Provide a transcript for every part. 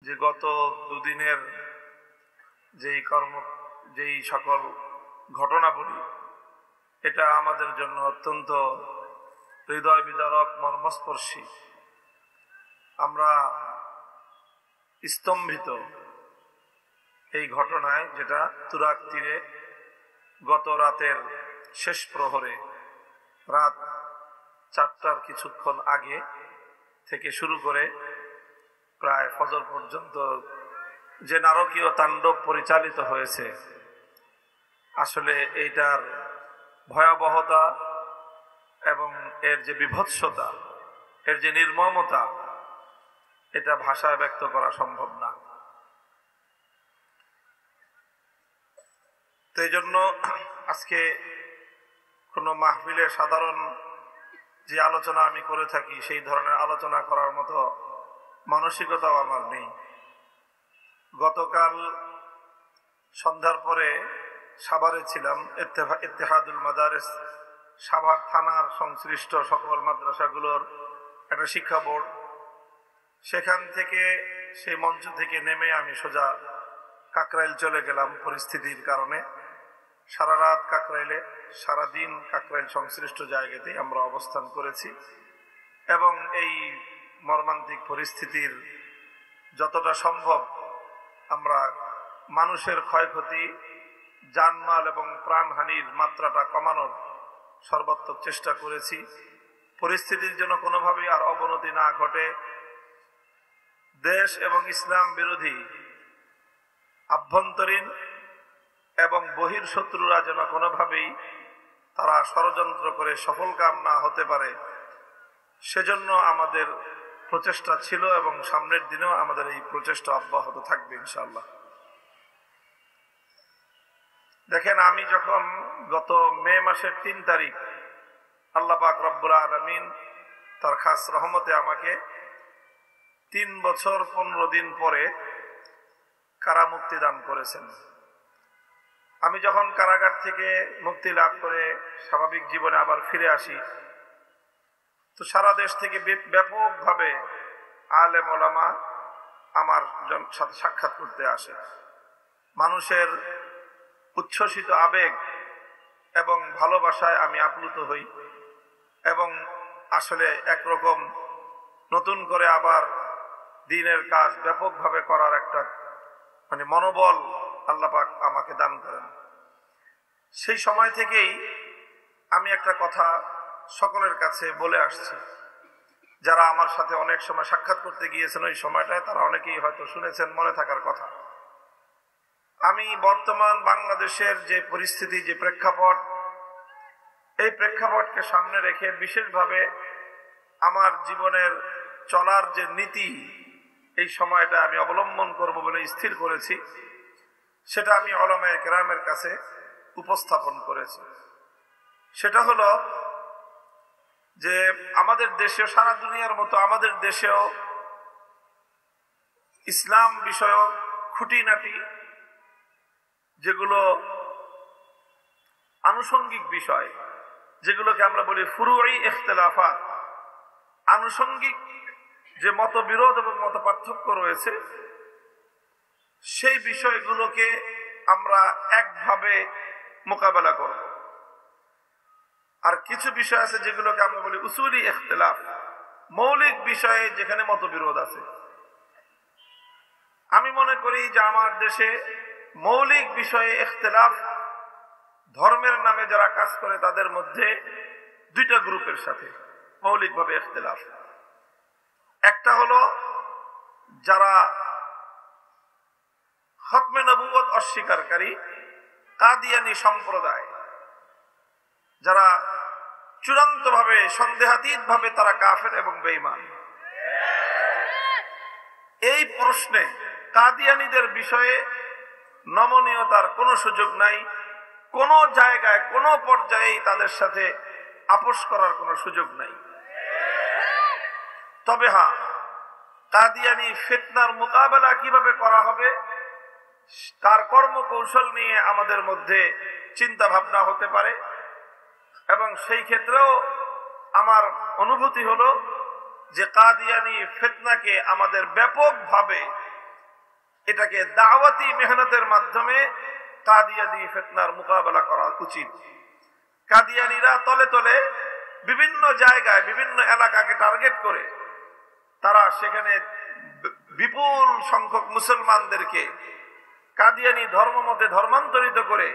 যে গত দুদিনের যেই সকল ঘটনাবলী, এটা আমাদের জন্য অত্যন্ত হৃদয় বিদারক, মর্মস্পর্শী। আমরা স্তম্ভিত এই ঘটনায়, যেটা তুরাগ তীরে গত রাতের শেষ প্রহরে, রাত 4টার কিছুক্ষণ আগে থেকে শুরু করে প্রায় ফজর পর্যন্ত যে নারকীয় তাণ্ডব পরিচালিত হয়েছে, আসলে এইটার ভয়াবহতা এবং এর যে বিভৎসতা, এর যে নির্মমতা, এটা ভাষায় ব্যক্ত করা সম্ভব না। তো এই জন্য আজকে কোনো মাহফিলে সাধারণ যে আলোচনা আমি করে থাকি, সেই ধরনের আলোচনা করার মতো মানসিকতাও আমার নেই। গতকাল সন্ধ্যার পরে সাভারে ছিলাম, ইত্তেহাদুল মাদারিস সাভার থানার সংশ্লিষ্ট সকল মাদ্রাসাগুলোর একটা শিক্ষা বোর্ড। সেখান থেকে, সেই মঞ্চ থেকে নেমে আমি সোজা কাকরাইল চলে গেলাম পরিস্থিতির কারণে। সারা রাত কাকরাইলে, সারাদিন কাকরাইল সংশ্লিষ্ট জায়গাতেই আমরা অবস্থান করেছি এবং এই মর্মান্তিক পরিস্থিতির যতটা সম্ভব আমরা মানুষের ক্ষয়ক্ষতি, জানমাল এবং প্রাণহানির মাত্রাটা কমানোর সর্বাত্মক চেষ্টা করেছি। পরিস্থিতির জন্য কোনোভাবেই আর অবনতি না ঘটে, দেশ এবং ইসলাম বিরোধী আভ্যন্তরীণ এবং বহির শত্রুরা যেন কোনোভাবেই তারা ষড়যন্ত্র করে সফলকাম না হতে পারে, সেজন্য আমাদের প্রচেষ্টা ছিল এবং সামনের দিনেও আমাদের এই প্রচেষ্টা অব্যাহত থাকবে ইনশাআল্লাহ। দেখেন, আমি যখন গত মে মাসের 3 তারিখ আল্লাহ পাক রব্বুল আলামিন তার খাস রহমতে আমাকে 3 বছর 15 দিন পরে কারামুক্তি দান করেছেন। আমি যখন কারাগার থেকে মুক্তি লাভ করে স্বাভাবিক জীবনে আবার ফিরে আসি, তো সারা দেশ থেকে ব্যাপকভাবে আলেম ওলামা আমার সাথে সাক্ষাৎ করতে আসে। মানুষের উচ্ছ্বসিত আবেগ এবং ভালোবাসায় আমি আপ্লুত হই এবং আসলে একরকম নতুন করে আবার দ্বীনের কাজ ব্যাপকভাবে করার একটা মনোবল আল্লাহ পাক আমাকে দান করেন। সেই সময় থেকেই আমি একটা কথা সকলের কাছে বলে আসছি, যারা আমার সাথে অনেক সময় সাক্ষাৎ করতে গিয়েছেন ওই সময়টায়, তারা অনেকেই হয়তো শুনেছেন, মনে থাকার কথা। আমি বর্তমান বাংলাদেশের যে পরিস্থিতি, যে প্রেক্ষাপট, এই প্রেক্ষাপটকে সামনে রেখে বিশেষভাবে আমার জীবনের চলার যে নীতি, এই সময়টা আমি অবলম্বন করব বলে স্থির করেছি, সেটা আমি উলামায়ে কেরামের কাছে উপস্থাপন করেছি। সেটা হলো যে আমাদের দেশেও, সারা দুনিয়ার মতো আমাদের দেশেও ইসলাম বিষয়ক খুঁটিনাটি যেগুলো আনুষঙ্গিক বিষয়, যেগুলোকে আমরা বলি ফুরুই ইখতিলাফাত, আনুষঙ্গিক যে মতবিরোধ এবং মত পার্থক্য রয়েছে, সেই বিষয়গুলোকে আমরা একভাবে মোকাবেলা করব। আর কিছু বিষয় আছে যেগুলোকে আমরা বলি উসুলি ইখতিলাফ, মৌলিক বিষয়ে যেখানে মতবিরোধ আছে। আমি মনে করি যে আমার দেশে মৌলিক বিষয়ে ইখতিলাফ, ধর্মের নামে যারা কাজ করে তাদের মধ্যে 2টা গ্রুপের সাথে মৌলিকভাবে ইখতিলাফ। একটা হলো যারা খতমে নবুয়ত অস্বীকারী কাদিয়ানী সম্প্রদায়, যারা চূড়ান্তভাবে সন্দেহাতীতভাবে তারা কাফের এবং বেঈমান। এই প্রশ্নে কাদিয়ানীদের বিষয়ে নমনীয়তার কোনো সুযোগ নাই, কোনো জায়গায় কোনো পর্যায়ে তাদের সাথে আপোষ করার কোনো সুযোগ নাই। তবে হ্যাঁ, কাদিয়ানী ফিতনার মোকাবেলা কিভাবে করা হবে তার কর্মকৌশল নিয়ে আমাদের মধ্যে চিন্তা ভাবনা হতে পারে, এবং সেই ক্ষেত্রেও আমার অনুভূতি হলো যে কাদিয়ানী ফিতনাকে আমাদের ব্যাপকভাবে এটাকে দাওয়াতি মেহনতের মাধ্যমে কাদিয়ানি ফিতনার মোকাবেলা করা উচিত। কাদিয়ানিরা তলে তলে বিভিন্ন জায়গায় বিভিন্ন এলাকাকে টার্গেট করে তারা সেখানে বিপুল সংখ্যক মুসলমানদেরকে কাদিয়ানি ধর্মমতে ধর্মান্তরিত করে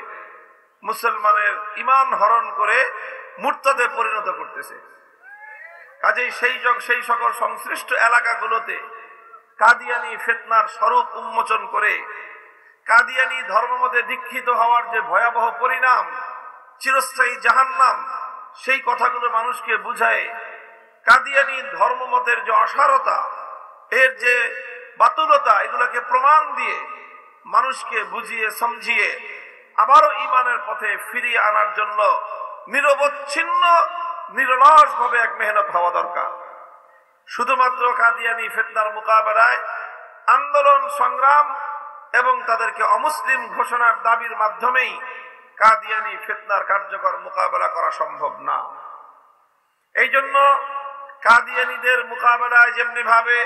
মুসলমানের ঈমান হরণ করে মুরতাদে পরিণত করতেছে। কাজেই সেই সকল সংশ্লিষ্ট এলাকাগুলোতে কাদিয়ানি ফিতনার স্বরূপ উন্মোচন করে কাদিয়ানি ধর্মমতে দীক্ষিত হওয়ার যে ভয়াবহ পরিণাম, চিরস্থায়ী জাহান্নাম, সেই কথাগুলো মানুষকে বুঝায় কাদিয়ানি ধর্মমতের যে অসারতা, এর যে বাতুলতা, এগুলোকে প্রমাণ দিয়ে মানুষকে বুঝিয়ে সমঝিয়ে আবারও ঈমানের পথে ফিরিয়ে আনার জন্য নিরবচ্ছিন্ন নিরলস ভাবে এক মেহনত হওয়া দরকার। শুধুমাত্র কাদিয়ানি ফিতনার মোকাবেলায় আন্দোলন সংগ্রাম এবং তাদেরকে অমুসলিম ঘোষণার দাবির মাধ্যমেই কাদিয়ানি ফিতনার কার্যকর মোকাবেলা করা সম্ভব না। এই জন্য কাদিয়ানিদের মোকাবেলায় যেমনি ভাবে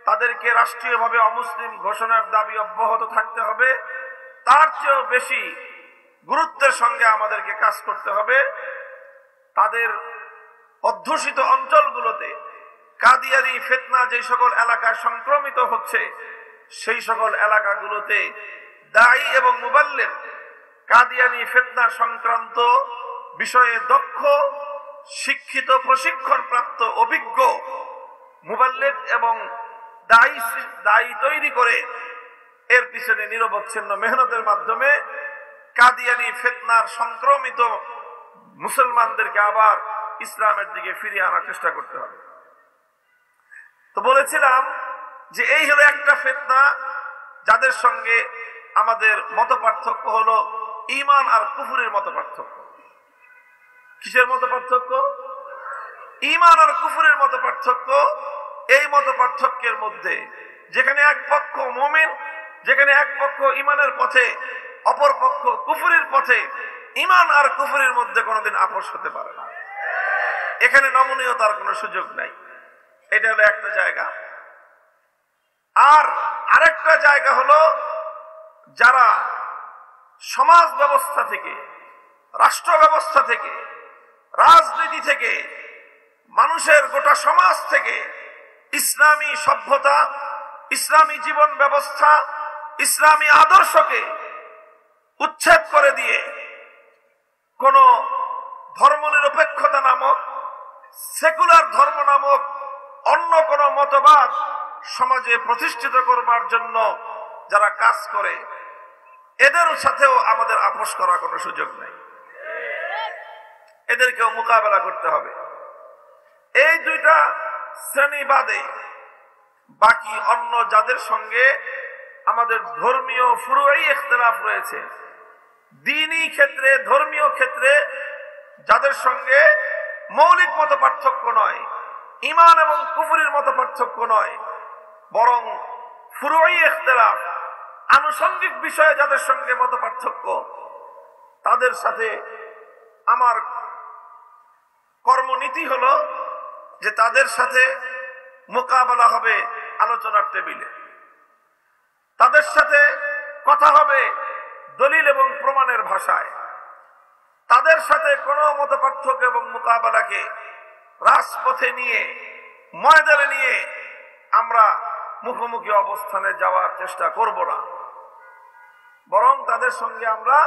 তাদেরকে রাষ্ট্রীয়ভাবে অমুসলিম ঘোষণার দাবি অব্যাহত থাকতে হবে, তার চেয়েও বেশি গুরুত্বের সঙ্গে আমাদেরকে কাজ করতে হবে তাদের অধ্যুষিত অঞ্চলগুলোতে কাদিয়ানি ফিতনা যে সকল এলাকায় সংক্রমিত হচ্ছে সেই সকল এলাকাগুলোতে দায়ী এবং মুবাল্লিগ কাদিয়ানি ফিতনা সংক্রান্ত বিষয়ে দক্ষ, শিক্ষিত, প্রশিক্ষণ প্রাপ্ত, অভিজ্ঞ মুবাল্লিগ এবং দায়ী তৈরি করে এর পিছনে নিরবচ্ছিন্ন মেহনতের মাধ্যমে কাদিয়ানি ফিতনার সংক্রমিত মুসলমানদেরকে আবার ইসলামের দিকে ফিরিয়ে আনার চেষ্টা করতে হবে। তো বলেছিলাম যে এই হলো একটা ফিতনা যাদের সঙ্গে আমাদের মত পার্থক্য হলো ঈমান আর কুফরের মত পার্থক্য। কিসের মত পার্থক্য? ঈমান আর কুফরের মত পার্থক্য। এই মত পার্থক্যের মধ্যে যেখানে এক পক্ষ মুমিন, যেখানে এক পক্ষ ঈমানের পথে, অপর পক্ষ কুফরের পথে, ঈমান আর কুফরের মধ্যে কোনোদিন আপোষ হতে পারে না। এখানে নমনীয়তার কোনো সুযোগ নাই। এটা হলো একটা জায়গা। আর আরেকটা জায়গা হলো যারা সমাজ ব্যবস্থা থেকে, রাষ্ট্র ব্যবস্থা থেকে, রাজনীতি থেকে, মানুষের গোটা সমাজ থেকে ইসলামী সভ্যতা, ইসলামী জীবন ব্যবস্থা, ইসলামী আদর্শকে উচ্ছেদ করে দিয়ে কোন ধর্মনিরপেক্ষতা নামক, সেকুলার ধর্ম নামক অন্য কোন মতবাদ সমাজে প্রতিষ্ঠিত করবার জন্য যারা কাজ করে, এদের সাথেও আমাদের আপোষ করার কোনো সুযোগ নেই। এদেরকেও মোকাবেলা করতে হবে। এই দুইটা শ্রেণী বাদে বাকি অন্য যাদের সঙ্গে আমাদের ধর্মীয় ফুরুই ইখতিলাফ রয়েছে, দ্বীনি ক্ষেত্রে, ধর্মীয় ক্ষেত্রে যাদের সঙ্গে মৌলিক মত পার্থক্য নয়, ঈমান এবং কুফরের মত পার্থক্য নয়, বরং ফুরুই ইখতিলাফ, আনুষঙ্গিক বিষয়ে যাদের সঙ্গে মত পার্থক্য, তাদের সাথে আমার কর্মনীতি হলো যে তাদের সাথে মোকাবেলা হবে আলোচনার টেবিলে, তাদের সাথে কথা হবে দলিল এবং প্রমাণের ভাষায়, তাদের সাথে কোনো মত পার্থক্য এবং মোকাবেলাকে রাজপথে নিয়ে, ময়দানে নিয়ে আমরা মুখোমুখি অবস্থানে যাওয়ার চেষ্টা করব না, বরং তাদের সঙ্গে আমরা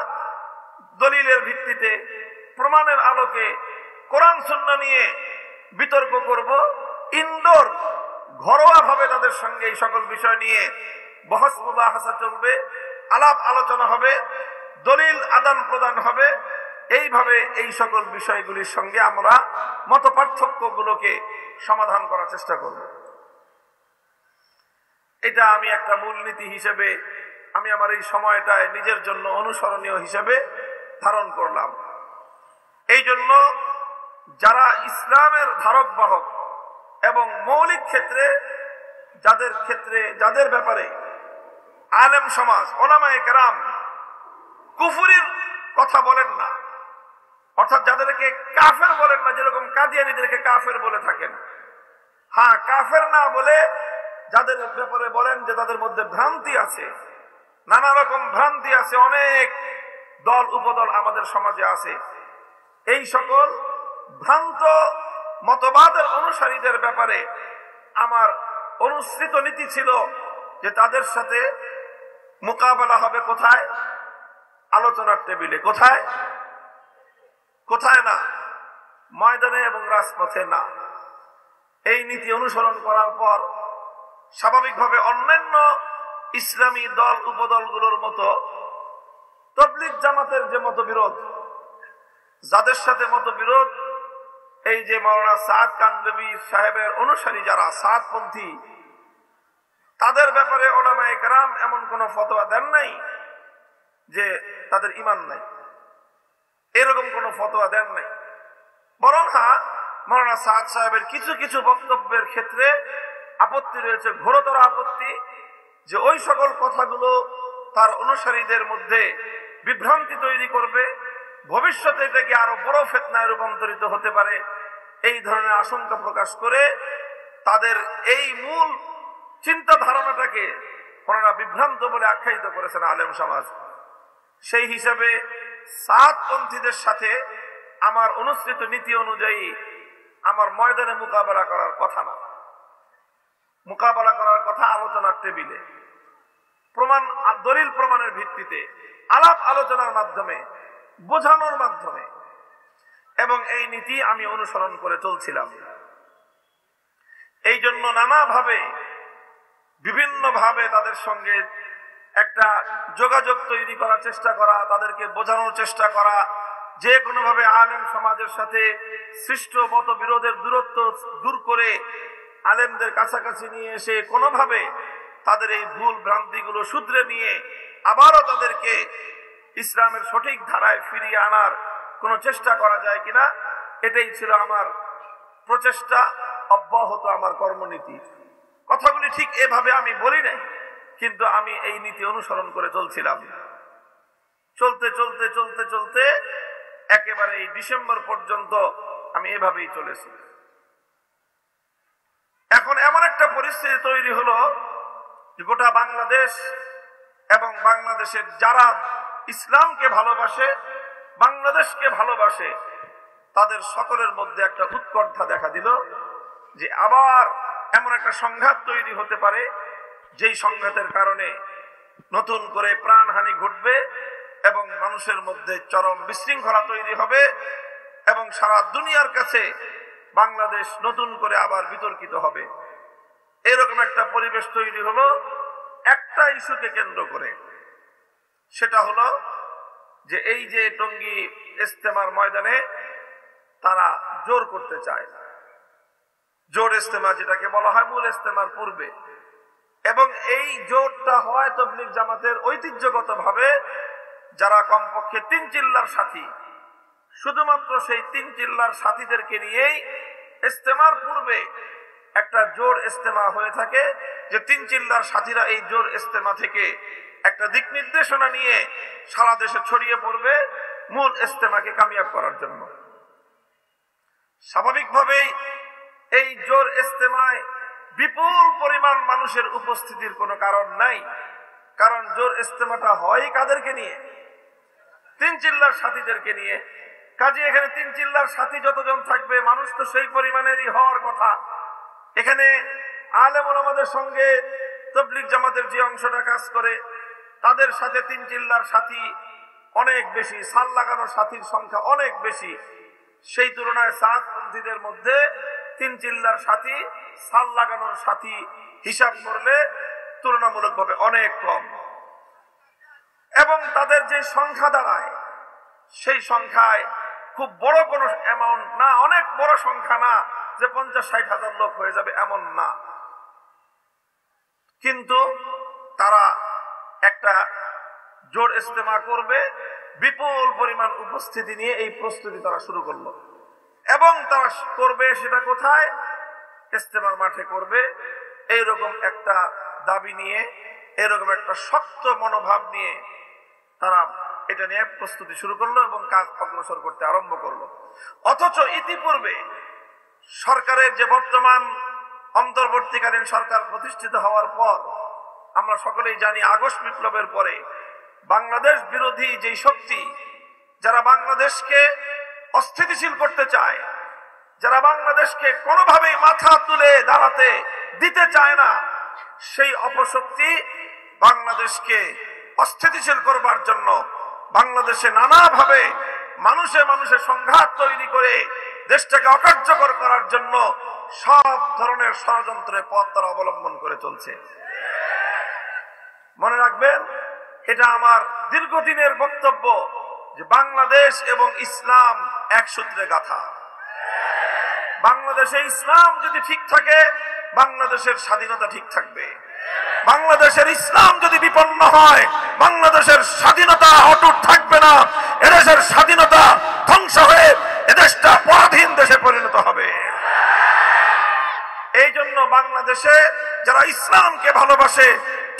দলিলের ভিত্তিতে, প্রমাণের আলোকে, কোরআন সুন্নাহ নিয়ে বিতর্ক করব। ইনডোর, ঘরোয়া ভাবে তাদের সঙ্গে এই সকল বিষয় নিয়ে বহস মুবাহাসা চলবে, আলাপ আলোচনা হবে, দলিল আদান প্রদান হবে। এইভাবে এই সকল বিষয়গুলির সঙ্গে আমরা মত পার্থক্যগুলোকে সমাধান করার চেষ্টা করব। এটা আমি একটা মূলনীতি হিসেবে, আমি আমার এই সময়টায় নিজের জন্য অনুসরণীয় হিসেবে ধারণ করলাম। এই জন্য যারা ইসলামের ধারক বাহক এবং মৌলিক ক্ষেত্রে যাদের ব্যাপারে আলেম সমাজ, ওলামায়ে কেরাম কুফরির কথা বলেন না, অর্থাৎ যাদেরকে কাফের বলেন না, যেরকম কাদিয়ানীদেরকে কাফের বলে থাকেন, হ্যাঁ কাফের না বলে যাদের ব্যাপারে বলেন যে তাদের মধ্যে ভ্রান্তি আছে, নানা রকম ভ্রান্তি আছে, অনেক দল উপদল আমাদের সমাজে আছে, এই সকল ভ্রান্ত মতবাদের অনুসারীদের ব্যাপারে আমার অনুসৃত নীতি ছিল যে তাদের সাথে মোকাবেলা হবে কোথায়? আলোচনার টেবিলে। কোথায়? কোথায় না? ময়দানে এবং রাজপথে না। এই নীতি অনুসরণ করার পর স্বাভাবিকভাবে অন্যান্য ইসলামী দল উপদলগুলোর মতো তাবলীগ জামাতের যে মতবিরোধ, যাদের সাথে মতবিরোধ, এই যে মাওলানা সাদ কান্দেবী সাহেবের অনুসারী যারা সাদপন্থী, তাদের ব্যাপারে উলামায়ে কেরাম এমন কোন ফতোয়া দেন নাই যে তাদের ঈমান নাই, এরকম কোন ফতোয়া দেন নাই। বরং হ্যাঁ, মাওলানা সাদ সাহেবের কিছু কিছু বক্তব্যের ক্ষেত্রে আপত্তি রয়েছে, ঘোরতর আপত্তি, যে ওই সকল কথাগুলো তার অনুসারীদের মধ্যে বিভ্রান্তি তৈরি করবে, ভবিষ্যতে এটাকে আরো বড় ফিতনায় রূপান্তরিত হতে পারে, এই ধরনের আশঙ্কা প্রকাশ করে তাদের এই মূল চিন্তা ধারণাটাকে ওনারা বিভ্রান্ত বলে আখ্যায়িত করেছেন আলেম সমাজ। সেই হিসাবে সাদপন্থীদের সাথে আমার অনুসৃত নীতি অনুযায়ী আমার ময়দানে মোকাবেলা করার কথা না, মোকাবেলা করার কথা আলোচনার টেবিলে, প্রমাণ দলিল প্রমাণের ভিত্তিতে, আলাপ আলোচনার মাধ্যমে, বোঝানোর মাধ্যমে, এবং এই নীতি আমি অনুসরণ করে চলছিলাম। এই জন্য নানাভাবে বিভিন্নভাবে তাদের সঙ্গে একটা যোগাযোগ তৈরি করার চেষ্টা করা, তাদেরকে বোঝানোর চেষ্টা করা, যে কোনোভাবে আলেম সমাজের সাথে সৃষ্ট মতবিরোধের দূরত্ব দূর করে আলেমদের কাছাকাছি নিয়ে এসে কোনোভাবে তাদের এই ভুল ভ্রান্তিগুলো শুধরে নিয়ে আবারও তাদেরকে ইসলামের সঠিক ধারায় ফিরিয়ে আনার কোনো চেষ্টা করা যায় কিনা, এটাই ছিল আমার প্রচেষ্টা, অব্যাহত আমার কর্মনীতি। কথাগুলি ঠিক এভাবে আমি বলি নাই, কিন্তু আমি এই নীতি অনুসরণ করে চলছিলাম। চলতে চলতে চলতে চলতে একেবারে এই ডিসেম্বর পর্যন্ত আমি এভাবেই চলেছি। এখন এমন একটা পরিস্থিতি তৈরি হলো যে গোটা বাংলাদেশ এবং বাংলাদেশের যারা ইসলামকে ভালোবাসে, বাংলাদেশকে ভালোবাসে, তাদের সকলের মধ্যে একটা উৎকণ্ঠা দেখা দিল যে আবার এমন একটা সংঘাত তৈরি হতে পারে, যেই সংঘাতের কারণে নতুন করে প্রাণহানি ঘটবে এবং মানুষের মধ্যে চরম বিশৃঙ্খলা তৈরি হবে এবং সারা দুনিয়ার কাছে বাংলাদেশ নতুন করে আবার বিতর্কিত হবে। এরকম একটা পরিবেশ তৈরি হলো একটা ইস্যুকে কেন্দ্র করে। সেটা হলো যে এই যে টঙ্গী ইজতেমার ময়দানে তারা জোর করতে চায়, জোর ইজতেমা যেটাকে বলা হয় মূল ইজতেমার পূর্বে, এবং এই জোরটা হয় তাবলীগ জামাতের ঐতিহ্যগতভাবে যারা কমপক্ষে 3 চিল্লার সাথী, শুধুমাত্র সেই 3 চিল্লার সাথীদেরকে নিয়েই ইজতেমার পূর্বে একটা জোর ইজতেমা হয়ে থাকে, যে 3 চিল্লার সাথীরা এই জোর ইজতেমা থেকে একটা দিক নির্দেশনা নিয়ে সারা দেশে ছড়িয়ে পড়বে মূল ইজতেমাকে কামিয়াব করার জন্য। স্বাভাবিকভাবেই এই জোর ইজতেমায় বিপুল পরিমাণ মানুষের উপস্থিতির কোনো কারণ নাই, কারণ জোর ইজতেমাটা হয় কাদেরকে নিয়ে? 3 চিল্লার সাথীদেরকে নিয়ে। কাজে এখানে 3 চিল্লার সাথী যতজন থাকবে, মানুষ তো সেই পরিমাণেরই হওয়ার কথা। এখানে আলেম ওলামাদের সঙ্গে তাবলীগ জামাতের যে অংশটা কাজ করে, তাদের সাথে 3 চিল্লার সাথী অনেক বেশি, সাল লাগানোর সাথীর সংখ্যা অনেক বেশি। সেই তুলনায় সাদপন্থীদের মধ্যে 3 চিল্লার সাথী, সাল লাগানোর সাথী হিসাব করলে তুলনামূলকভাবে অনেক কম, এবং তাদের যে সংখ্যা দাঁড়ায় সেই সংখ্যায় খুব বড় কোনো অ্যামাউন্ট না, অনেক বড় সংখ্যা না যে 50-60 হাজার লোক হয়ে যাবে, এমন না। কিন্তু তারা একটা জোর ইজতেমা করবে, বিপুল পরিমাণ উপস্থিতি নিয়ে এই প্রস্তুতি তারা শুরু করলো, এবং তারা করবে সেটা কোথায়? ইজতেমার মাঠে করবে। এইরকম একটা দাবি নিয়ে, এরকম একটা শক্ত মনোভাব নিয়ে তারা এটা নিয়ে প্রস্তুতি শুরু করলো এবং কাজ অগ্রসর করতে আরম্ভ করলো। অথচ ইতিপূর্বে সরকারের যে বর্তমান অন্তর্বর্তীকালীন সরকার প্রতিষ্ঠিত হওয়ার পর আমরা সকলেই জানি আগস্ট বিপ্লবের পরে বাংলাদেশ বিরোধী যেই শক্তি, যারা বাংলাদেশকে অস্থিতিশীল করতে চায়, যারা বাংলাদেশকে কোনোভাবেই মাথা তুলে দাঁড়াতে দিতে চায় না, সেই অপশক্তি বাংলাদেশকে অস্থিতিশীল করবার জন্য বাংলাদেশে নানাভাবে মানুষে মানুষে সংঘাত তৈরি করে দেশটাকে অকার্যকর করার জন্য সব ধরনের ষড়যন্ত্রের পথ তারা অবলম্বন করে চলছে। মনে রাখবেন, এটা আমার দীর্ঘদিনের বক্তব্য যে বাংলাদেশ এবং ইসলাম এক সূত্রে গাঁথা। বাংলাদেশে ইসলাম যদি ঠিক থাকে, বাংলাদেশের স্বাধীনতা ঠিক থাকবে। বাংলাদেশের ইসলাম যদি বিপন্ন হয়, বাংলাদেশের স্বাধীনতা অটুট থাকবে না। এদেশের স্বাধীনতা ধ্বংস হয়ে এদেশটা পরাধীন দেশে পরিণত হবে। এই জন্য বাংলাদেশে যারা ইসলামকে ভালোবাসে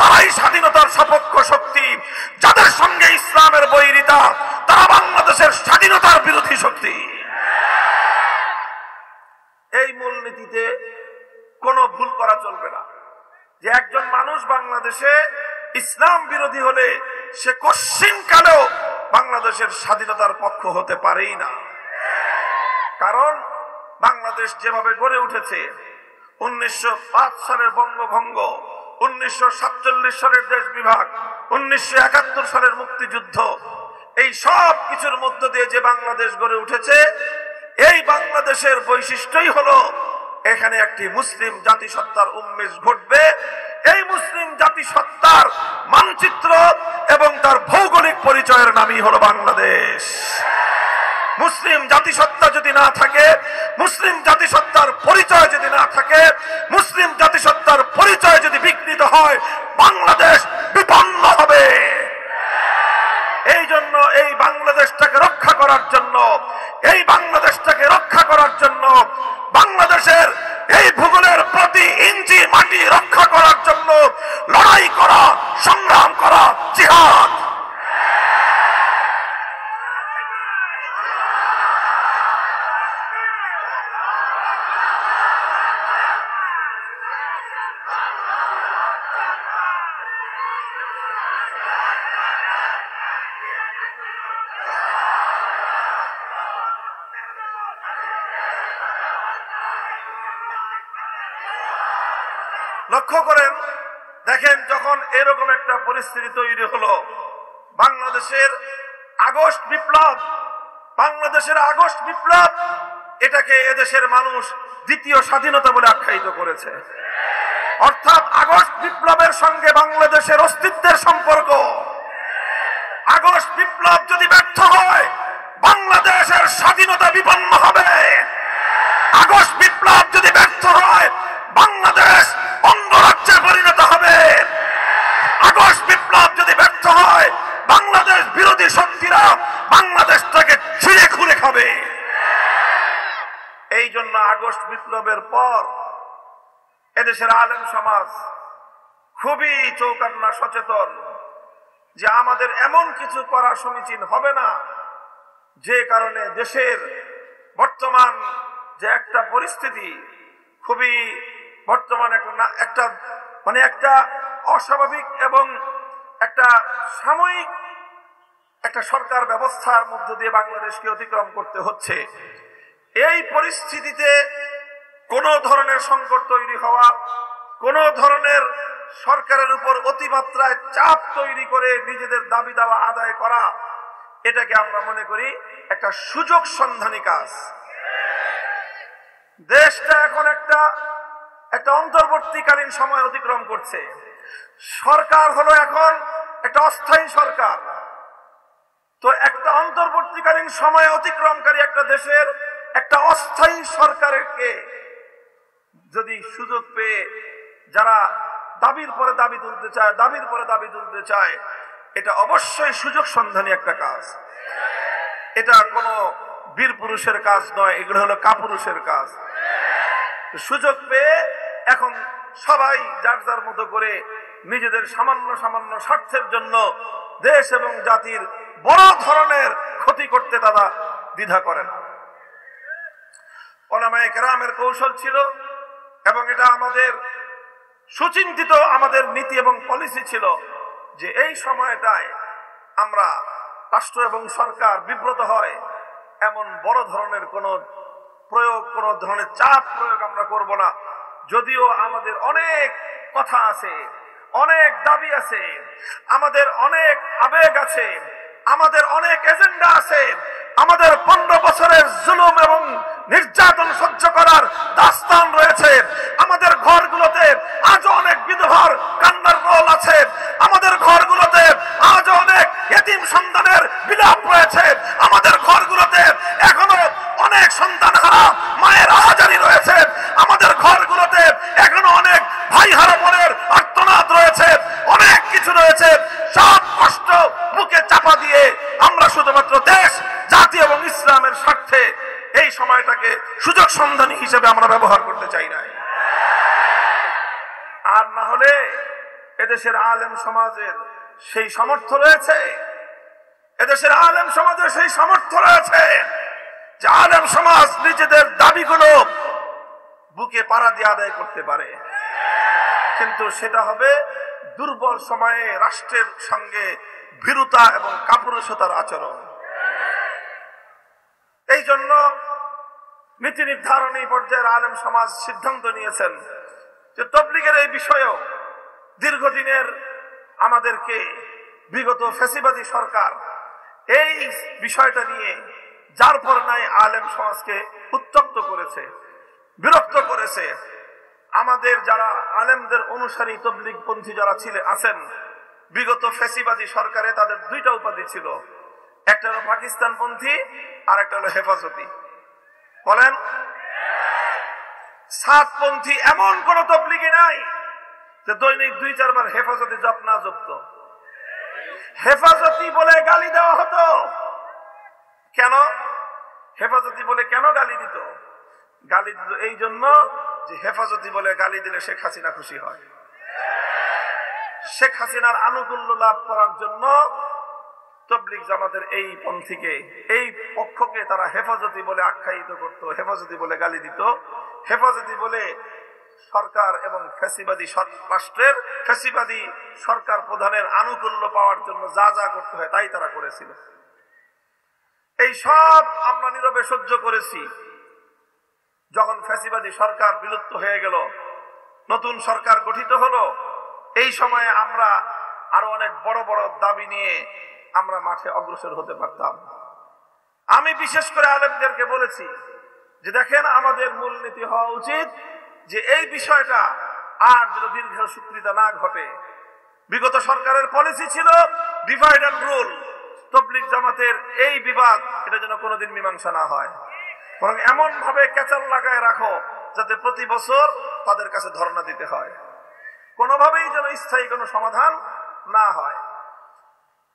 তারাই স্বাধীনতার সপক্ষ শক্তি। যাদের সঙ্গে ইসলামের বৈরিতা, তারা বাংলাদেশের স্বাধীনতার বিরোধী শক্তি। এই মূলনীতিতে কোনো ভুল করা চলবে না যে একজন মানুষ বাংলাদেশে ইসলাম বিরোধী হলে সে কশ্চিনকালেও বাংলাদেশের স্বাধীনতার পক্ষ হতে পারেই না। কারণ বাংলাদেশ যেভাবে গড়ে উঠেছে, 1905 সালের বঙ্গভঙ্গ, 1947 সালের দেশ বিভাগ, 1971 সালের মুক্তিযুদ্ধ, এই সব কিছুর মধ্য দিয়ে যে বাংলাদেশ গড়ে উঠেছে, এই বাংলাদেশের বৈশিষ্ট্যই হলো এখানে একটি মুসলিম জাতিসত্তার উন্মেষ ঘটবে। এই মুসলিম জাতিসত্তার মানচিত্র এবং তার ভৌগোলিক পরিচয়ের নামই হলো বাংলাদেশ। মুসলিম জাতিসত্তা যদি না থাকে, মুসলিম জাতিসত্তার পরিচয় যদি না থাকে, মুসলিম জাতিসত্তার পরিচয় যদি বিকৃত হয়, বাংলাদেশ বিপন্ন হবে। এই জন্য এই বাংলাদেশটাকে রক্ষা করার জন্য, এই বাংলাদেশটাকে রক্ষা করার জন্য, বাংলাদেশের এই ভূগোলের প্রতি ইঞ্চি মাটি রক্ষা করার জন্য লড়াই করা, সংগ্রাম করা জিহাদ। লক্ষ্য করেন, দেখেন, যখন এরকম একটা পরিস্থিতি তৈরি হলো, বাংলাদেশের আগস্ট বিপ্লব, বাংলাদেশের আগস্ট বিপ্লব, এটাকে এদেশের মানুষ দ্বিতীয় স্বাধীনতা বলে আখ্যায়িত করেছে। অর্থাৎ আগস্ট বিপ্লবের সঙ্গে বাংলাদেশের অস্তিত্বের সম্পর্ক। আগস্ট বিপ্লব যদি ব্যর্থ হয়, বাংলাদেশের স্বাধীনতা বিপন্ন হবে। আগস্ট বিপ্লব যদি ব্যর্থ হয়, বাংলাদেশ অঙ্গরাজ্যে পরিণত হবে। আগস্ট বিপ্লব যদি ব্যর্থ হয়, বাংলাদেশ বিরোধী শক্তিরা বাংলাদেশটাকে ছিঁড়ে খুঁড়ে খাবে। এই জন্য আগস্ট বিপ্লবের পর এদেশের আলেম সমাজ খুবই চৌকান্না সচেতন যে আমাদের এমন কিছু করা সমীচীন হবে না যে কারণে দেশের বর্তমান যে একটা পরিস্থিতি, খুবই বর্তমান একটা অস্বাভাবিক এবং একটা সাময়িক একটা সরকার ব্যবস্থার মধ্য দিয়ে বাংলাদেশকে অতিক্রম করতে হচ্ছে। এই পরিস্থিতিতে কোনো ধরনের সংকট তৈরি হওয়া, কোনো ধরনের সরকারের উপর অতিমাত্রায় চাপ তৈরি করে নিজেদের দাবি দাওয়া আদায় করা, এটাকে আমরা মনে করি একটা সুযোগ সন্ধানী কাজ। দেশটা এখন একটা অন্তর্বর্তীকালীন সময় অতিক্রম করছে। সরকার হলো এখন একটা অস্থায়ী সরকার। তো একটা অন্তর্বর্তীকালীন সময় অতিক্রমকারী একটা দেশের একটা অস্থায়ী সরকারকে যদি সুযোগ পেয়ে যারা দাবির পরে দাবি তুলতে চায়, এটা অবশ্যই সুযোগ সন্ধানী একটা কাজ। এটা কোনো বীর পুরুষের কাজ নয়, এগুলো হলো কাপুরুষের কাজ। সুযোগ পেয়ে এখন সবাই যার যার মতো করে নিজেদের সামান্য সামান্য স্বার্থের জন্য দেশ এবং জাতির বড় ধরনের ক্ষতি করতে তারা দ্বিধা করে না। উলামায়ে কেরামের কৌশল ছিল এবং এটা আমাদের সুচিন্তিত আমাদের নীতি এবং পলিসি ছিল যে এই সময়টায় আমরা রাষ্ট্র এবং সরকার বিব্রত হয় এমন বড় ধরনের কোনো ধরনের চাপ প্রয়োগ আমরা করব না। যদিও আমাদের অনেক কথা আছে, অনেক দাবি আছে, আমাদের অনেক আবেগ আছে, আমাদের অনেক এজেন্ডা আছে, আমাদের 15 বছরের জুলুম এবং নির্যাতন সহ্য করার দাস্তান রয়েছে, আমাদের ঘরগুলোতে আজও অনেক বিধবার কান্নার রোল আছে, আমাদের ঘরগুলোতে আজও অনেক এতিম সন্তানের বিলাপ রয়েছে, আমাদের ঘরগুলোতে এখনো অনেক সন্তানহারা মায়ের আহাজারি রয়েছে, আমাদের ঘরগুলোতে এখনো অনেক ভাই হারা বোনের আর্তনাদ রয়েছে, অনেক কিছু রয়েছে। সব কষ্ট বুকে চাপা দিয়ে আমরা শুধুমাত্র দেশ, জাতি এবং ইসলামের স্বার্থে এই সময়টাকে সুযোগ সন্ধানী হিসেবে আমরা ব্যবহার করতে চাই না। আর না হলে এদেশের আলেম সমাজের সেই সামর্থ্য রয়েছে, এদেশের আলেম সমাজের সেই সামর্থ্য রয়েছে যে আলেম সমাজ নিজেদের দাবিগুলো বুকে পাড়া দিয়ে আদায় করতে পারে, কিন্তু সেটা হবে দুর্বল সময়ে রাষ্ট্রের সঙ্গে ভীরুতা এবং কাপুরুষতার আচরণ। এই জন্য নীতি নির্ধারণী পর্যায়ের আলেম সমাজ সিদ্ধান্ত নিয়েছেন যে তবলিগের এই বিষয়েও দীর্ঘদিনের আমাদেরকে বিগত ফ্যাসিবাদী সরকার এই বিষয়টা নিয়ে যার পর নাই আলেম সমাজকে উত্তপ্ত করেছে, বিরক্ত করেছে। আমাদের যারা আলেমদের অনুসারী তবলিগপন্থী যারা আছেন, বিগত ফ্যাসিবাদী সরকারে তাদের দুইটা উপাধি ছিল, একটা হলো পাকিস্তানপন্থী আর একটা হলো হেফাজতি। বলেন, সাতপন্থী এমন কোন তবলিগি নাই যে দৈনিক 2-4 বার হেফাজতি জপ না জপত। হেফাজতি বলে গালি দেওয়া হতো। কেন হেফাজতি বলে কেন গালি দিত? গালি দিত এই জন্য যে হেফাজতি বলে গালি দিলে শেখ হাসিনা খুশি হয়। শেখ হাসিনার আনুকূল্য লাভ করার জন্য তবলিগ জামাতের এই পন্থীকে, এই পক্ষকে তারা হেফাজতি বলে আখ্যায়িত করত, হেফাজতি বলে গালি দিত, হেফাজতি বলে সরকার এবং ফ্যাসিবাদী রাষ্ট্রের ফ্যাসিবাদী সরকার প্রধানের আনুকূল্য পাওয়ার জন্য যা যা করতে হয় তাই তারা করেছিল। এই সব আমরা নীরবে সহ্য করেছি। যখন ফ্যাসিবাদী সরকার বিলুপ্ত হয়ে গেল, নতুন সরকার গঠিত হলো, এই সময়ে আমরা আরো অনেক বড় বড় দাবি নিয়ে আমরা মাঠে অগ্রসর হতে পারতাম। আমি বিশেষ করে আলেমদেরকে বলেছি যে দেখেন, আমাদের মূলনীতি হওয়া উচিত যে এই বিষয়টা আর যেন দীর্ঘ সূত্রিতা না ঘটে। বিগত সরকারের পলিসি ছিল ডিভাইড অ্যান্ড রুল। তবলিগ জামাতের এই বিবাদ এটা যেন কোনোদিন মীমাংসা না হয়, বরং এমন ভাবে কেচাল লাগায় রাখো যাতে প্রতি বছর তাদের কাছে ধর্ণা দিতে হয়, কোনোভাবেই যেন স্থায়ী কোনো সমাধান না হয়।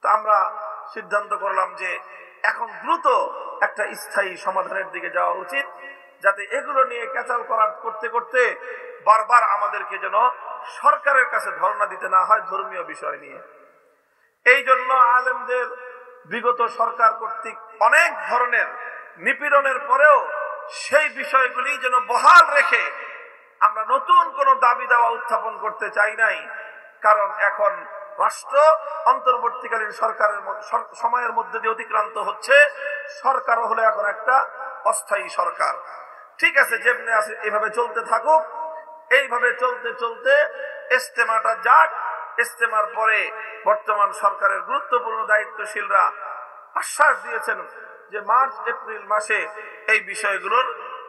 তো আমরা সিদ্ধান্ত করলাম যে এখন দ্রুত একটা স্থায়ী সমাধানের দিকে যাওয়া উচিত, যাতে এগুলো নিয়ে কেচাল করতে করতে বারবার আমাদেরকে যেন সরকারের কাছে ধর্ণা দিতে না হয় ধর্মীয় বিষয় নিয়ে। এই জন্য আলেমদের বিগত সরকার কর্তৃক অনেক ধরনের নিপীড়নের পরেও সেই বিষয়গুলি যেন বহাল রেখে আমরা নতুন কোনো দাবি দাওয়া উত্থাপন করতে চাই নাই। কারণ এখন রাষ্ট্র অন্তর্বর্তীকালীন সরকারের সময়ের মধ্যে দিয়ে অতিক্রান্ত হচ্ছে, সরকারও হলো এখন একটা অস্থায়ী সরকার। ঠিক আছে, যেমনি আছে এইভাবে চলতে থাকুক। এইভাবে চলতে চলতে ইজতেমাটা যাক, ইজতেমার পরে বর্তমান সরকারের গুরুত্বপূর্ণ দায়িত্বশীলরা আশ্বাস দিয়েছেন যে মার্চ এপ্রিল মাসে এই বিষয়গুলোর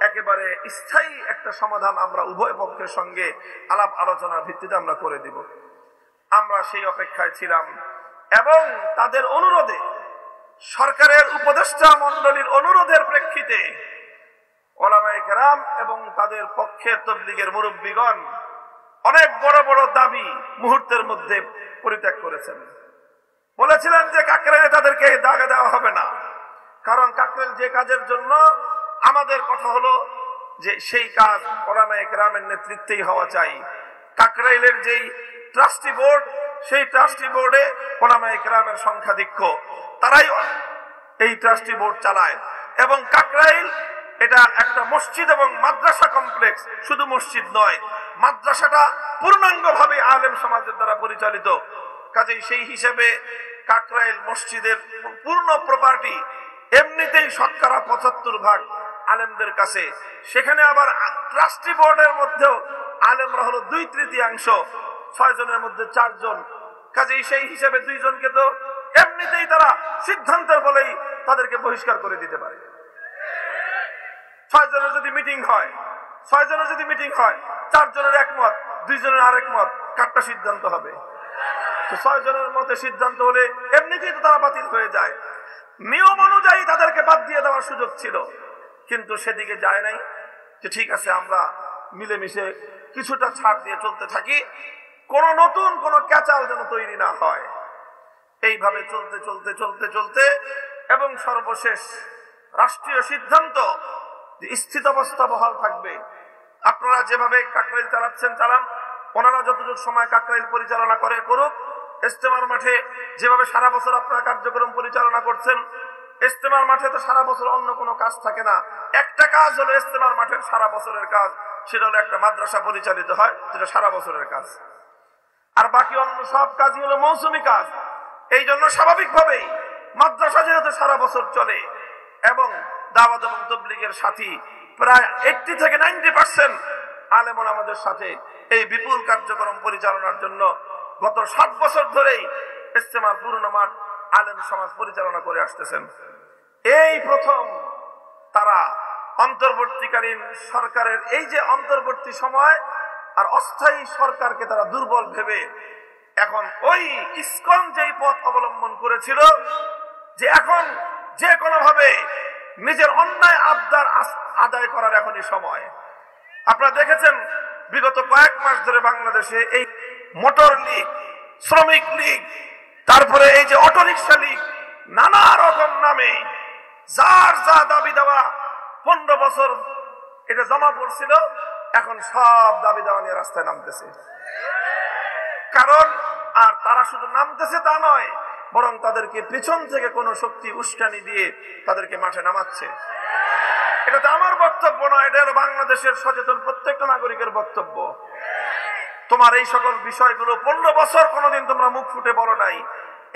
একেবারে স্থায়ী একটা সমাধান আমরা উভয় পক্ষের সঙ্গে আলাপ আলোচনার ভিত্তিতে আমরা করে দিব। আমরা সেই অপেক্ষায় ছিলাম এবং তাদের অনুরোধে, সরকারের উপদেষ্টা মণ্ডলীর অনুরোধের প্রেক্ষিতে ওলামায়ে কেরাম এবং তাদের পক্ষের তবলিগের মুরব্বীগণ অনেক বড় বড় দাবি মুহূর্তের মধ্যে পরিত্যাগ করেছেন। বলেছিলেন যে কাকরাইলে তাদেরকে দাগা দেওয়া হবে না, কারণ কাকরাইল যে কাজের জন্য আমাদের কথা হলো যে সেই কাজ ওলামায়ে কেরামের নেতৃত্বেই হওয়া চাই। কাকরাইলের যেই ট্রাস্টি বোর্ড, সেই ট্রাস্টি বোর্ডে ওলামায়ে কেরামের সংখ্যাধিক্য, তারাই এই ট্রাস্টি বোর্ড চালায় এবং কাকরাইল এটা একটা মসজিদ এবং মাদ্রাসা কমপ্লেক্স, শুধু মসজিদ নয়, মাদ্রাসাটা পূর্ণাঙ্গভাবে আলেম সমাজের দ্বারা পরিচালিত। কাজেই সেই হিসেবে কাকরাইল মসজিদের পূর্ণ প্রপার্টি এমনিতেই শতকরা 75% আলেমদের কাছে। সেখানে আবার ট্রাস্টি বোর্ডের মধ্যেও আলেমরা হলো 2/3, 6 জনের মধ্যে 4 জন। কাজেই সেই হিসেবে 2 জনকে তো এমনিতেই তারা সিদ্ধান্তের বলেই তাদেরকে বহিষ্কার করে দিতে পারে। 6 জনের যদি মিটিং হয়, 4 জনের একমত, 2 জনের আরেক মত, কারটা সিদ্ধান্ত হবে? তো 6 জনের মতে সিদ্ধান্ত হলে এমনিতেই তো তারা বাতিল হয়ে যায়। নিয়ম অনুযায়ী তাদেরকে বাদ দিয়ে দেওয়ার সুযোগ ছিল, কিন্তু সেদিকে যায় নাই যে ঠিক আছে আমরা মিলেমিশে কিছুটা ছাড় দিয়ে চলতে থাকি, কোন নতুন কোন ক্যাচাল যেন তৈরি না হয়। এইভাবে চলতে এবং সর্বশেষ রাষ্ট্রীয় সিদ্ধান্ত যে স্থিতাবস্থা বহাল থাকবে। আপনারা যেভাবে কাকরাইল চালাচ্ছেন চালান, ওনারা যতটুকু সময় কাকরাইল পরিচালনা করুক। ইজতেমার মাঠে যেভাবে সারা বছর আপনারা কার্যক্রম পরিচালনা করছেন, ইজতেমার মাঠে তো সারা বছর অন্য কোনো কাজ থাকে না। একটা কাজ হলো ইজতেমার মাঠের সারা বছরের কাজ, সেটা হলো একটা মাদ্রাসা পরিচালিত হয়, যেটা সারা বছরের কাজ। আর বাকি অন্য সব কাজই হলো মৌসুমী কাজ। এই জন্য স্বাভাবিকভাবেই মাদ্রাসা যেহেতু সারা বছর চলে এবং দাওয়াত এবং তাবলীগের সাথী প্রায় 80 থেকে 90% আলেম ওলামাদের সাথে এই বিপুল কার্যক্রম পরিচালনার জন্য গত 7 বছর ধরেই ইজতেমার পুরনো মাঠ আলেম সমাজ পরিচালনা করে আসতেছেন। এই প্রথম তারা অন্তর্বর্তীকালীন সরকারের এই যে অন্তর্বর্তী সময় আর অস্থায়ী সরকারকে তারা দুর্বল ভেবে এখন ওই ইসকন যেই পথ অবলম্বন করেছিল যে এখন যে কোনো ভাবে নিজের অন্যায় আবদার আদায় করার এখনই সময়। আপনারা দেখেছেন বিগত কয়েক মাস ধরে বাংলাদেশে এই মোটর লীগ, শ্রমিক লীগ, তারপরে এই যে অটোরিকশা লীগ, নানা রকম নামে যার যা দাবি দেওয়া 15 বছর এটা জমা পড়ছিল, এখন সব দাবি দেওয়া নিয়ে রাস্তায় নামতেছে। কারণ আর তারা শুধু নামতেছে তা নয়, বরং তাদেরকে পিছন থেকে কোনো শক্তি উস্কানি দিয়ে তাদেরকে মাঠে নামাচ্ছে। এটা তো আমার বক্তব্য নয়, এটা হলো বাংলাদেশের সচেতন প্রত্যেকটা নাগরিকের বক্তব্য। তোমার এই সকল বিষয়গুলো 15 বছর কোনোদিন তোমরা মুখ ফুটে বলো নাই,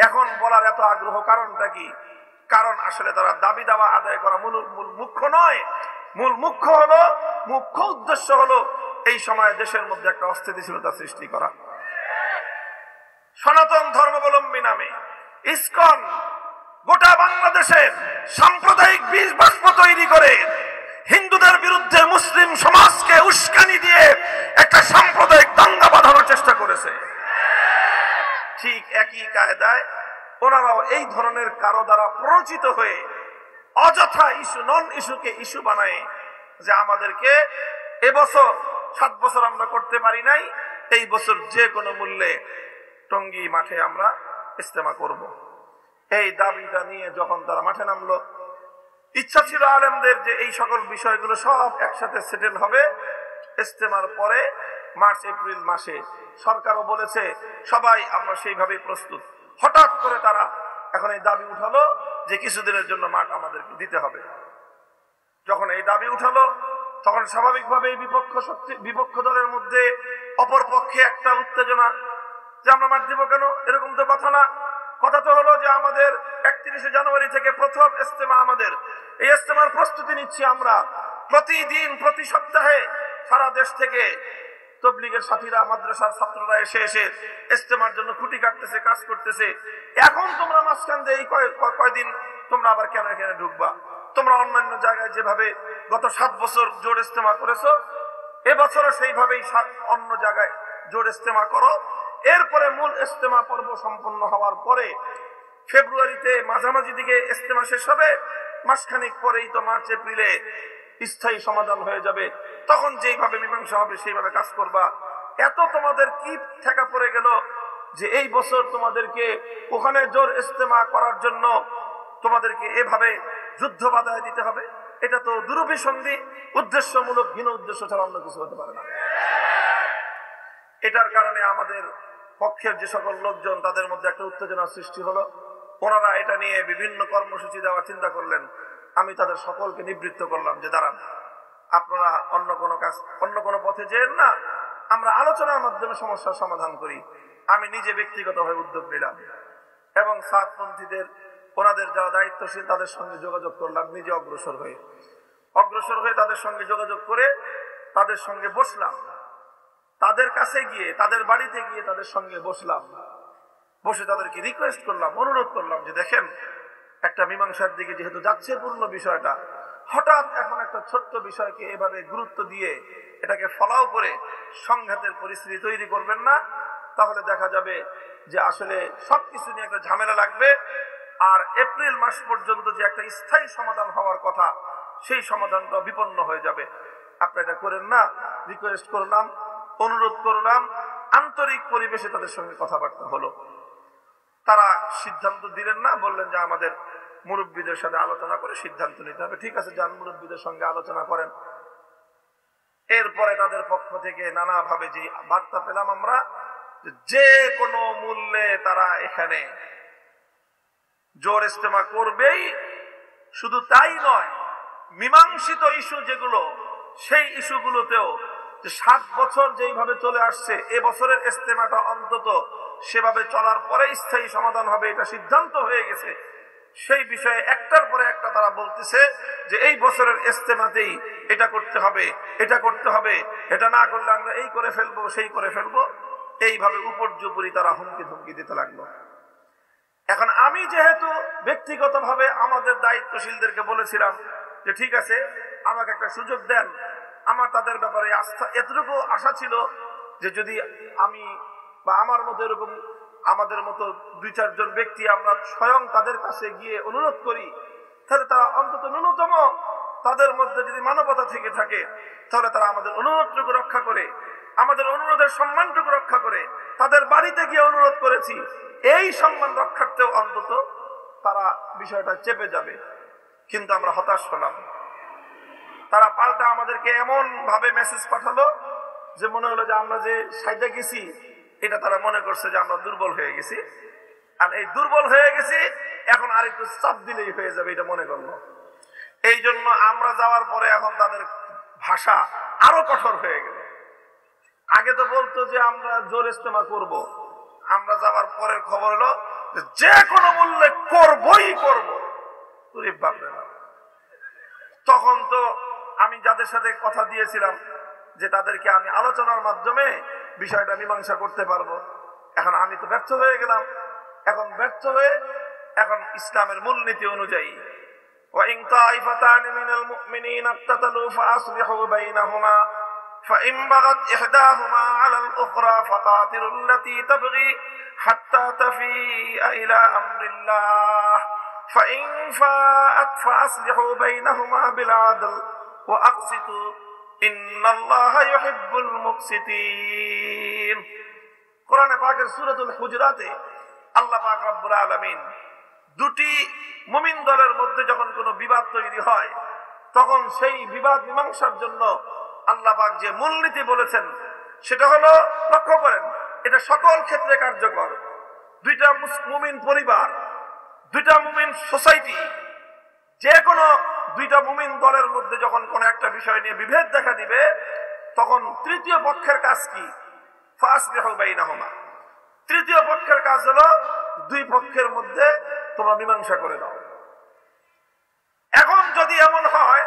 এখন বলার এত আগ্রহ কারণটা কি? কারণ আসলে তারা দাবি দাওয়া আদায় করা মূল মুখ্য নয়। মুখ্য উদ্দেশ্য হলো এই সময়ে দেশের মধ্যে একটা অস্থিতিশীলতা সৃষ্টি করা। সনাতন ধর্মাবলম্বী নামে ইসকন গোটা বাংলাদেশের সাম্প্রদায়িক বীজ বাষ্প তৈরি করে হিন্দুদের বিরুদ্ধে মুসলিম সমাজকে উস্কানি দিয়ে একটা সাম্প্রদায়িক দাঙ্গা বাঁধানোর চেষ্টা করেছে। ঠিক একই কায়দায় ওনারাও এই ধরনের কারো দ্বারা প্ররোচিত হয়ে অযথা ইস্যু নন ইস্যুকে ইস্যু বানায় যে আমাদেরকে এবছর 7 বছর আমরা করতে পারি নাই, এই বছর যে কোনো মূল্যে টঙ্গী মাঠে আমরা ইজতেমা করব। এই দাবিটা নিয়ে যখন তারা মাঠে নামলো, ইচ্ছা ছিল আলেমদের যে এই সকল বিষয়গুলো সব একসাথে সেটেল হবে ইজতেমার পরে মার্চ এপ্রিল মাসে। সরকারও বলেছে সবাই আমরা সেইভাবেই প্রস্তুত। হঠাৎ করে তারা এখন এই দাবি উঠালো যে কিছুদিনের জন্য মাঠ আমাদেরকে দিতে হবে। যখন এই দাবি উঠালো তখন স্বাভাবিকভাবে বিপক্ষ দলের মধ্যে অপর পক্ষে একটা উত্তেজনা যে আমরা মাঠ দিব কেন, এরকম তো কথা না। কথা তো হলো যে আমাদের 31 জানুয়ারি থেকে প্রথম ইজতেমা, আমাদের এই ইজতেমার প্রস্তুতি নিচ্ছি আমরা। প্রতিদিন প্রতি সপ্তাহে সারা দেশ থেকে তাবলীগের সাথীরা, মাদ্রাসার ছাত্ররা এসে ইজতেমার জন্য খুঁটি কাটতেছে, কাজ করতেছে। এখন তোমরা মাঝখান দিয়ে এই কয়দিন তোমরা আবার কেন এখানে ঢুকবা? তোমরা অন্যান্য জায়গায় যেভাবে গত 7 বছর জোর ইজতেমা করেছো, এবছরও সেইভাবেই অন্য জায়গায় জোর ইজতেমা করো। এরপরে মূল ইজতেমা পর্ব সম্পন্ন হওয়ার পরে ফেব্রুয়ারিতে মাঝামাঝি দিকে ইজতেমা শেষ হবে, মাসখানিক পরেই তো মার্চ এপ্রিলে স্থায়ী সমাধান হয়ে যাবে। তখন যেইভাবে মীমাংসা হবে সেইভাবে কাজ করবা। এত তোমাদের কি ঠেকা পড়ে গেল যে এই বছর তোমাদেরকে ওখানে জোর ইজতেমা করার জন্য তোমাদেরকে এভাবে যুদ্ধ বাধায় দিতে হবে? এটা তো দুরভিসন্ধি, উদ্দেশ্যমূলক হীন উদ্দেশ্য ছাড়া অন্য কিছু হতে পারে না। এটার কারণে আমাদের পক্ষের যে সকল লোকজন তাদের মধ্যে একটা উত্তেজনার সৃষ্টি হলো। ওনারা এটা নিয়ে বিভিন্ন কর্মসূচি দেওয়ার চিন্তা করলেন। আমি তাদের সকলকে নিবৃত্ত করলাম যে দাঁড়ান, আপনারা অন্য কোনো পথে যেন না, আমরা আলোচনার মাধ্যমে সমস্যার সমাধান করি। আমি নিজে ব্যক্তিগতভাবে উদ্যোগ নিলাম এবং সাতপন্থীদের ওনাদের যারা দায়িত্বশীল তাদের সঙ্গে যোগাযোগ করলাম, নিজে অগ্রসর হয়ে তাদের সঙ্গে যোগাযোগ করে তাদের সঙ্গে বসলাম, তাদের কাছে গিয়ে তাদের বাড়িতে গিয়ে তাদের সঙ্গে বসলাম, বসে তাদেরকে রিকোয়েস্ট করলাম, অনুরোধ করলাম যে দেখেন, একটা মীমাংসার দিকে যেহেতু যাচ্ছে পূর্ণ বিষয়টা, হঠাৎ এখন একটা ছোট্ট বিষয়কে এভাবে গুরুত্ব দিয়ে এটাকে ফলাও করে সংঘাতের পরিস্থিতি তৈরি করবেন না, তাহলে দেখা যাবে যে আসলে সবকিছু নিয়ে একটা ঝামেলা লাগবে, আর এপ্রিল মাস পর্যন্ত যে একটা স্থায়ী সমাধান হওয়ার কথা সেই সমাধানটা বিপন্ন হয়ে যাবে। আপনি এটা করেন না। রিকোয়েস্ট করলাম, অনুরোধ করলাম, আন্তরিক পরিবেশে তাদের সঙ্গে কথাবার্তা হলো। তারা সিদ্ধান্ত দিলেন না, বললেন যে আমাদের মুরব্বীদের সাথে আলোচনা করে সিদ্ধান্ত নিতে হবে। ঠিক আছে, যান, মুরব্বীদের সঙ্গে আলোচনা করেন। এরপরে তাদের পক্ষ থেকে নানাভাবে যে বার্তা পেলাম আমরা, যে কোনো মূল্যে তারা এখানে জোর ইস্তেমা করবেই। শুধু তাই নয়, মীমাংসিত ইস্যু যেগুলো, সেই ইস্যুগুলোতেও যে 7 বছর যেইভাবে চলে আসছে, এবছরের ইস্তেমাটা অন্তত সেভাবে চলার পরে স্থায়ী সমাধান হবে, এটা সিদ্ধান্ত হয়ে গেছে। সেই বিষয়ে একটার পরে একটা তারা বলতেছে যে এই বছরের ইস্তেমাতেই এটা করতে হবে, এটা করতে হবে, এটা না করলে আমরা এই করে ফেলবো, সেই করে ফেলবো। এইভাবে উপর্যুপরি তারা হুমকি ধুমকি দিতে লাগলো। এখন আমি যেহেতু ব্যক্তিগতভাবে আমাদের দায়িত্বশীলদেরকে বলেছিলাম যে ঠিক আছে, আমাকে একটা সুযোগ দেন, আমার তাদের ব্যাপারে আস্থা, এতটুকু আশা ছিল যে যদি আমি বা আমার মতো এরকম আমাদের মতো 2-4 জন ব্যক্তি আমরা স্বয়ং তাদের কাছে গিয়ে অনুরোধ করি, তাহলে তারা অন্তত ন্যূনতম তাদের মধ্যে যদি মানবতা থেকে থাকে, তাহলে তারা আমাদের অনুরোধটুকু রক্ষা করে, আমাদের অনুরোধের সম্মানটুকু রক্ষা করে, তাদের বাড়িতে গিয়ে অনুরোধ করেছি, এই সম্মান রক্ষার্থেও অন্তত তারা বিষয়টা চেপে যাবে। কিন্তু আমরা হতাশ হলাম। তারা পাল্টা আমাদেরকে এমন ভাবে মেসেজ পাঠালো যে মনে হলো যে আমরা যে সাইডে গেছি, এটা তারা মনে করছে যে আমরা দুর্বল হয়ে গেছি, আর এই দুর্বল হয়ে গেছি এখন আরেকটু চাপ দিলেই হয়ে যাবে, এটা মনে করলো। এই জন্য আমরা যাওয়ার পরে এখন তাদের ভাষা আরো কঠোর হয়ে গেল। আগে তো বলতো যে আমরা জোর ইস্তেমা করব, আমরা যাওয়ার পরের খবর হলো যে কোনো মূল্যে করবই করব। তখন তো আমি যাদের সাথে কথা দিয়েছিলাম যে তাদেরকে আমি আলোচনার মাধ্যমে বিষয়টা মীমাংসা করতে পারবো, এখন আমি তো ব্যর্থ হয়ে গেলাম। এখন ব্যর্থ হয়ে এখন ইসলামের মূলনীতি অনুযায়ী وَإِنْ طَائِفَتَانِ مِنَ الْمُؤْمِنِينَ اقْتَتَلُوا فَأَصْلِحُوا بَيْنَهُمَا فَإِنْ بَغَتْ إِحْدَاهُمَا عَلَى الْأُخْرَى فَقَاتِلُوا الَّتِي تَبْغِي حَتَّى تَفِيءَ إِلَى أَمْرِ اللَّهِ فَإِنْ فَاءَتْ فَأَصْلِحُوا بَيْنَهُمَا بِالْعَدْلِ وَأَقْسِطُوا إِنَّ اللَّهَ يُحِبُّ الْمُقْسِطِينَ। কোরআনে পাকের সূরাতুল হুজুরাতে আল্লাহ পাক রব্বুল আলামিন দুটি মুমিন দলের মধ্যে যখন কোনো বিবাদ তৈরি হয়, তখন সেই বিবাদ মীমাংসার জন্য আল্লাহ পাক যে মূলনীতি বলেছেন সেটা হলো, লক্ষ্য করেন, এটা সকল ক্ষেত্রে কার্যকর। দুইটা মুমিন পরিবার, দুইটা মুমিন সোসাইটি, যে কোনো দুইটা মুমিন দলের মধ্যে যখন কোনো একটা বিষয় নিয়ে বিভেদ দেখা দিবে, তখন তৃতীয় পক্ষের কাজ কি? ফাসলিহু বাইনাহুমা। তৃতীয় পক্ষের কাজ হলো দুই পক্ষের মধ্যে তোমরা মীমাংসা করে দাও। এখন যদি এমন হয়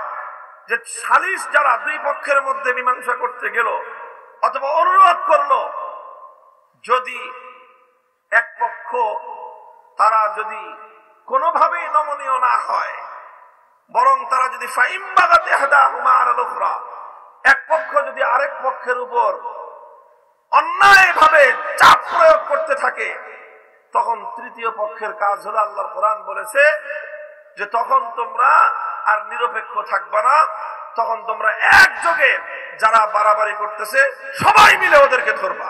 যে সালিশ যারা দুই পক্ষের মধ্যে মীমাংসা করতে গেল অথবা অনুরোধ করলো, যদি এক পক্ষ তারা যদি কোনোভাবেই নমনীয় না হয়, বরং তারা যদি ফাইম বাগাতে ইহদাহুমা আলাল উখরা, এক পক্ষ যদি আরেক পক্ষের উপর অন্যায়ভাবে চাপ প্রয়োগ করতে থাকে, তখন তৃতীয় পক্ষের কাজ হলো, আল্লাহর কোরআন বলেছে যে তখন তোমরা আর নিরপেক্ষ থাকবা না, তখন তোমরা একযোগে যারা বাড়াবাড়ি করতেছে সবাই মিলে ওদেরকে ধরবা।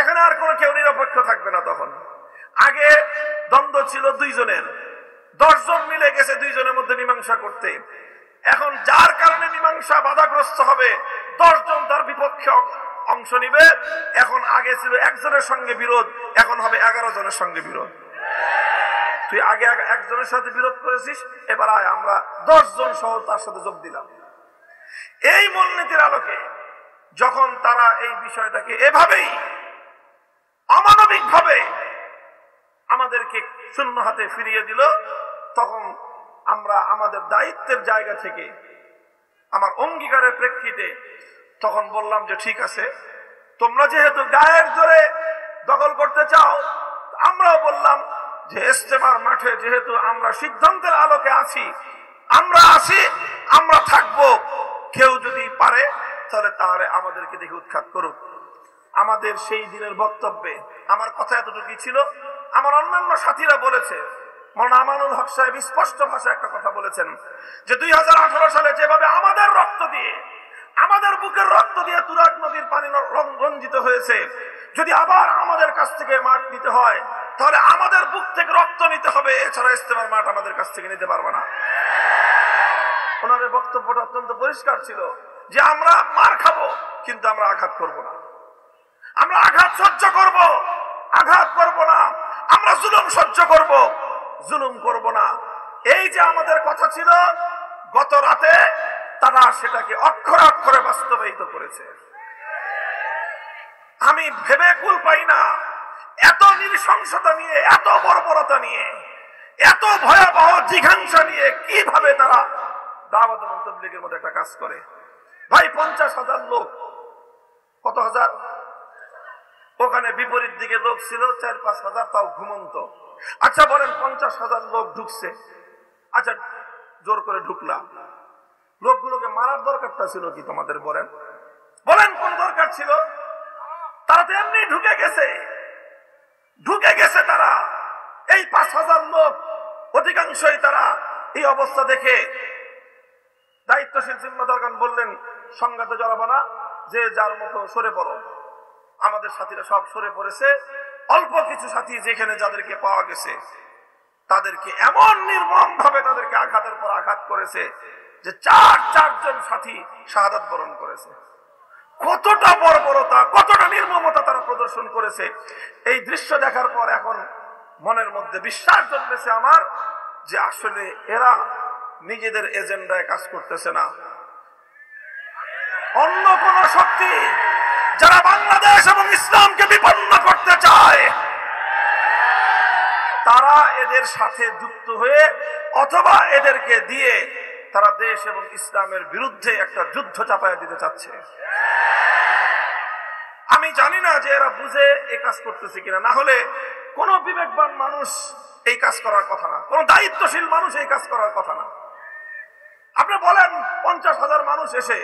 এখানে আর কোনো কেউ নিরপেক্ষ থাকবে না। তখন আগে দ্বন্দ্ব ছিল দুইজনের, 10 জন মিলে গেছে দুইজনের মধ্যে মীমাংসা করতে। এখন যার কারণে মীমাংসা বাধাগ্রস্ত হবে, 10 জন তার বিপক্ষে অংশ নিবে। এখন আগে ছিল একজনের সঙ্গে বিরোধ, এখন হবে 11 জনের সঙ্গে বিরোধ। তুই আগে একজনের সাথে বিরোধ করেছিস, এবার আয় আমরা 10 জন সহ তার সাথে যোগ দিলাম। এই মূলনীতির আলোকে যখন তারা এই বিষয়টাকে এভাবেই অমানবিক ভাবে আমাদেরকে শূন্য হাতে ফিরিয়ে দিল, তখন আমরা আমাদের দায়িত্বের জায়গা থেকে আমার অঙ্গীকারের প্রেক্ষিতে তখন বললাম যে ঠিক আছে, তোমরা যেহেতু গায়ের জোরে দখল করতে চাও, আমরাও বললাম যে ইজতেমার মাঠে যেহেতু আমরা সিদ্ধান্তের আলোকে আছি, আমরা আছি, আমরা থাকবো। কেউ যদি পারে তাহলে আমাদেরকে দেখে উৎখাত করুক। আমাদের সেই দিনের বক্তব্যে আমার কথা এতটুকুই ছিল। আমার অন্যান্য সাথীরা বলেছে, মাওলানা আমানুল হক সাহেব স্পষ্ট ভাষায় একটা কথা বলেছেন যে 2018 সালে যেভাবে আমাদের রক্ত দিয়ে, আমাদের বুকের রক্ত দিয়ে তুরাগ নদীর পানি রঞ্জিত হয়েছে, যদি আবার আমাদের কাছ থেকে মাঠ নিতে হয় তাহলে আমাদের বুক থেকে রক্ত নিতে হবে, এছাড়া ইজতেমার মাঠ আমাদের কাছ থেকে নিতে পারবে না। ওনাদের বক্তব্যটা অত্যন্ত পরিষ্কার ছিল যে আমরা মার খাবো কিন্তু আমরা আঘাত করব না, আমরা আঘাত সহ্য করব, আঘাত করব না, আমরা জুলুম সহ্য করব, জুলুম করব না। এই যে আমাদের কথা ছিল, গত রাতে তারা সেটাকে অক্ষরে অক্ষরে বাস্তবায়িত করেছে। আমি ভেবে কুল পাই না, এত নৃশংসতা নিয়ে, এত বর্বরতা নিয়ে, এত ভয়াবহ জিঘাংসা নিয়ে কিভাবে তারা দাওয়াত এবং তাবলীগের মধ্যে একটা কাজ করে। ভাই 50,000 লোক, কত হাজার? ওখানে বিপরীত দিকে লোক ছিল 4-5 হাজার, তাও ঘুমন্ত। আচ্ছা বলেন 50,000 লোক ঢুকছে, আচ্ছা জোর করে ঢুকলাম, লোকগুলোকে মারার দরকারটা ছিল কি তোমাদের? বলেন বলেন কোন দরকার ছিল? তারা তো এমনি ঢুকে গেছে তারা। এই 5,000 লোক অধিকাংশই তারা এই অবস্থা দেখে দায়িত্বশীল জিম্মাদারগণ বললেন সংঘাতে জড়াবো না, যে যার মতো সরে পড়ো। আমাদের সাথীরা সব সরে পড়েছে। অল্প কিছু সাথী যেখানে যাদেরকে পাওয়া গেছে তাদেরকে এমন নির্মম ভাবে তাদেরকে আঘাতের পর আঘাত করেছে যে 4 জন সাথী শাহাদাত বরণ করেছে। কতটা বর্বরতা, কতটা নির্মমতা তারা প্রদর্শন করেছে। এই দৃশ্য দেখার পর এখন মনের মধ্যে বিশ্বাস জন্মেছে আমার যে আসলে এরা নিজেদের এজেন্ডায় কাজ করতেছে না, অন্য কোন শক্তি যারা বাংলাদেশ এবং ইসলামকে বিপন্ন করতে চায় তারা এদের সাথে যুক্ত হয়ে অথবা এদেরকে দিয়ে তারা দেশ এবং ইসলামের বিরুদ্ধে একটা যুদ্ধ চাপায়া দিতে চাচ্ছে। আমি জানি না যে এরা বুঝে এই কাজ করতেছে কিনা, না হলে কোন বিবেকবান মানুষ এই কাজ করার কথা না, কোন দায়িত্বশীল মানুষ এই কাজ করার কথা না। আপনি বলেন 50,000 মানুষ এসে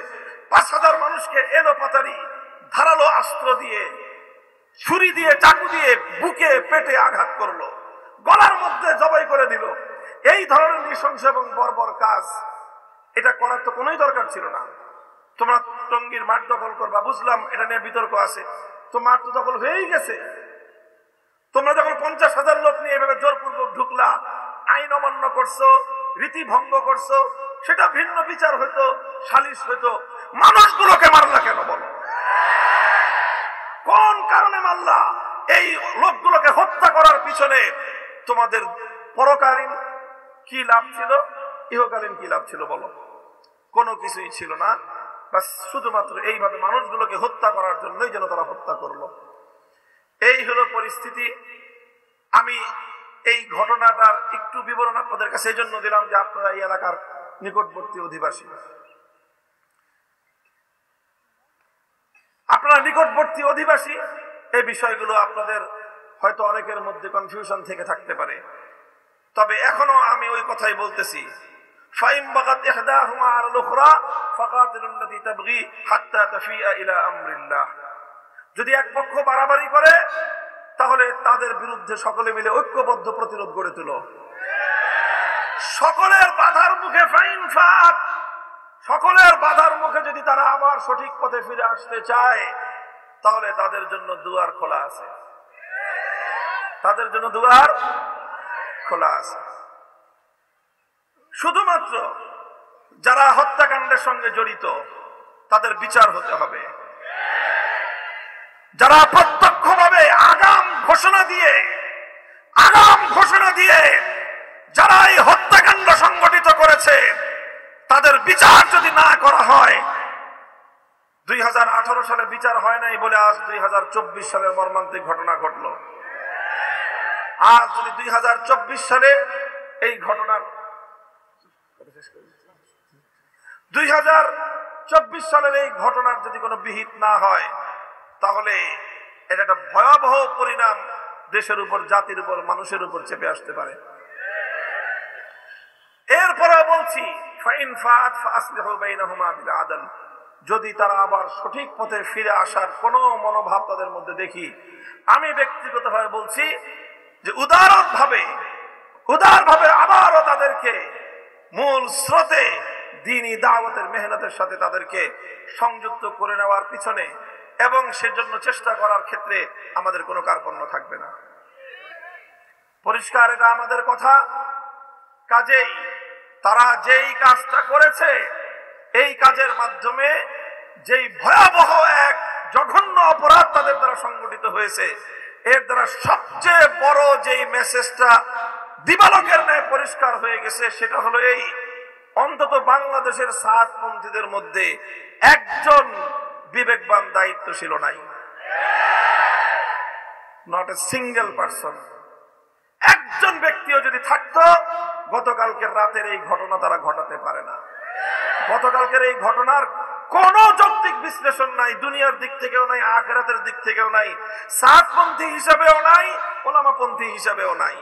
5,000 মানুষকে এলো পাতারি ধারালো অস্ত্র দিয়ে, ছুরি দিয়ে, চাকু দিয়ে বুকে পেটে আঘাত করলো, গলার মধ্যে জবাই করে দিল। এই ধরনের নৃশংস এবং বর্বর কাজ এটা করার তো কোনোই দরকার ছিল না। তোমরা টঙ্গীর মাঠ দখল করবা, বুঝলাম এটা নিয়ে বিতর্ক আছে, তো মাঠ তো দখল হয়েই গেছে। তোমরা যখন 50,000 লোক নিয়ে এভাবে জোরপূর্বক ঢুকলা, আইন অমান্য করছো, রীতি ভঙ্গ করছো, সেটা ভিন্ন বিচার হইতো, সালিশ হইতো। মানুষগুলোকে মারলা কেন বলো? কোন কারণে মারলা? এই লোকগুলোকে হত্যা করার পিছনে তোমাদের পরকালীন কি লাভ ছিল, ইহকালীন কি লাভ ছিল বলো? কোনো কিছুই ছিল না। বাস শুধুমাত্র এইভাবে মানুষগুলোকে হত্যা করার জন্যই যেন তারা হত্যা করলো। এই হলো পরিস্থিতি। আমি এই ঘটনাটার একটু বিবরণ আপনাদের কাছে এই জন্য দিলাম যে আপনারা এই এলাকার নিকটবর্তী অধিবাসী, আপনারা নিকটবর্তী অধিবাসী, এই বিষয়গুলো আপনাদের হয়তো অনেকের মধ্যে কনফিউশন থেকে থাকতে পারে। তবে এখনো আমি ওই কথাই বলতেছি, ফাইম বাগাত ইহদাহুমা আলাল উখরা ফাকাতিলুল্লাতী তাবগী হাত্তা তাফিয়া ইলা আমরিল্লাহ। যদি এক পক্ষ বাড়াবাড়ি করে তাহলে তাদের বিরুদ্ধে সকলে মিলে ঐক্যবদ্ধ প্রতিরোধ গড়ে তুলো। সকলের বাধার মুখে ফাইন ফাত, সকলের বাধার মুখে যদি তারা আবার সঠিক পথে ফিরে আসতে চায় তাহলে তাদের জন্য দুয়ার খোলা আছে, তাদের জন্য দুয়ার খোলা আছে। শুধুমাত্র যারা হত্যাকাণ্ডের সঙ্গে জড়িত তাদের বিচার হতে হবে। যারা প্রত্যক্ষভাবে আগাম ঘোষণা দিয়ে করেছে তাদের বিচার যদি না করা হয়, 2018 সালে বিচার হয় নাই বলে আজ 2024 সালের মর্মান্তিক ঘটনা ঘটলো। আজ যদি 2024 সালে এই ঘটনার 2024 সালের এই ঘটনার যদি কোনো বিহিত না হয়, তাহলে এটা একটা ভয়াবহ পরিণাম দেশের উপর, জাতির উপর, মানুষের উপর চেপে আসতে পারে। এরপরে বলছি, ফাইন ফাআত ফাসলিহু বাইনাহুমা বিল আদল, যদি তারা আবার সঠিক পথে ফিরে আসার কোনো মনোভাব তাদের মধ্যে দেখি, আমি ব্যক্তিগতভাবে বলছি যে উদারভাবে আবারও তাদেরকে মূল স্রোতে দ্বীনি দাওয়াতের মেহনতের সাথে তাদেরকে সংযুক্ত করে নেওয়ার পিছনে এবং সেজন্য চেষ্টা করার ক্ষেত্রে আমাদের কোনো কার্পণ্য থাকবে না। পরিষ্কার এটা আমাদের কথা। কাজেই তারা যেই কাজটা করেছে, এই কাজের মাধ্যমে যেই ভয়াবহ এক জঘন্য অপরাধ তাদের দ্বারা সংগঠিত হয়েছে, এর দ্বারা সবচেয়ে বড় যেই মেসেজটা দিবালোকের ন্যায় পরিষ্কার হয়ে গেছে, সেটা হলো এই: অন্তত বাংলাদেশের সাতপন্থীদের মধ্যে একজন বিবেকবান দায়িত্বশীল নাই। Not a single person. একজন ব্যক্তিও যদি থাকতো, গতকালকের রাতের এই ঘটনা তারা ঘটাতে পারে না। গতকালকের এই ঘটনার কোন যৌক্তিক বিশ্লেষণ নাই, দুনিয়ার দিক থেকেও নাই, আখিরাতের দিক থেকেও নাই, সাতপন্থী হিসাবেও নাই, ওলামাপন্থী হিসাবেও নাই।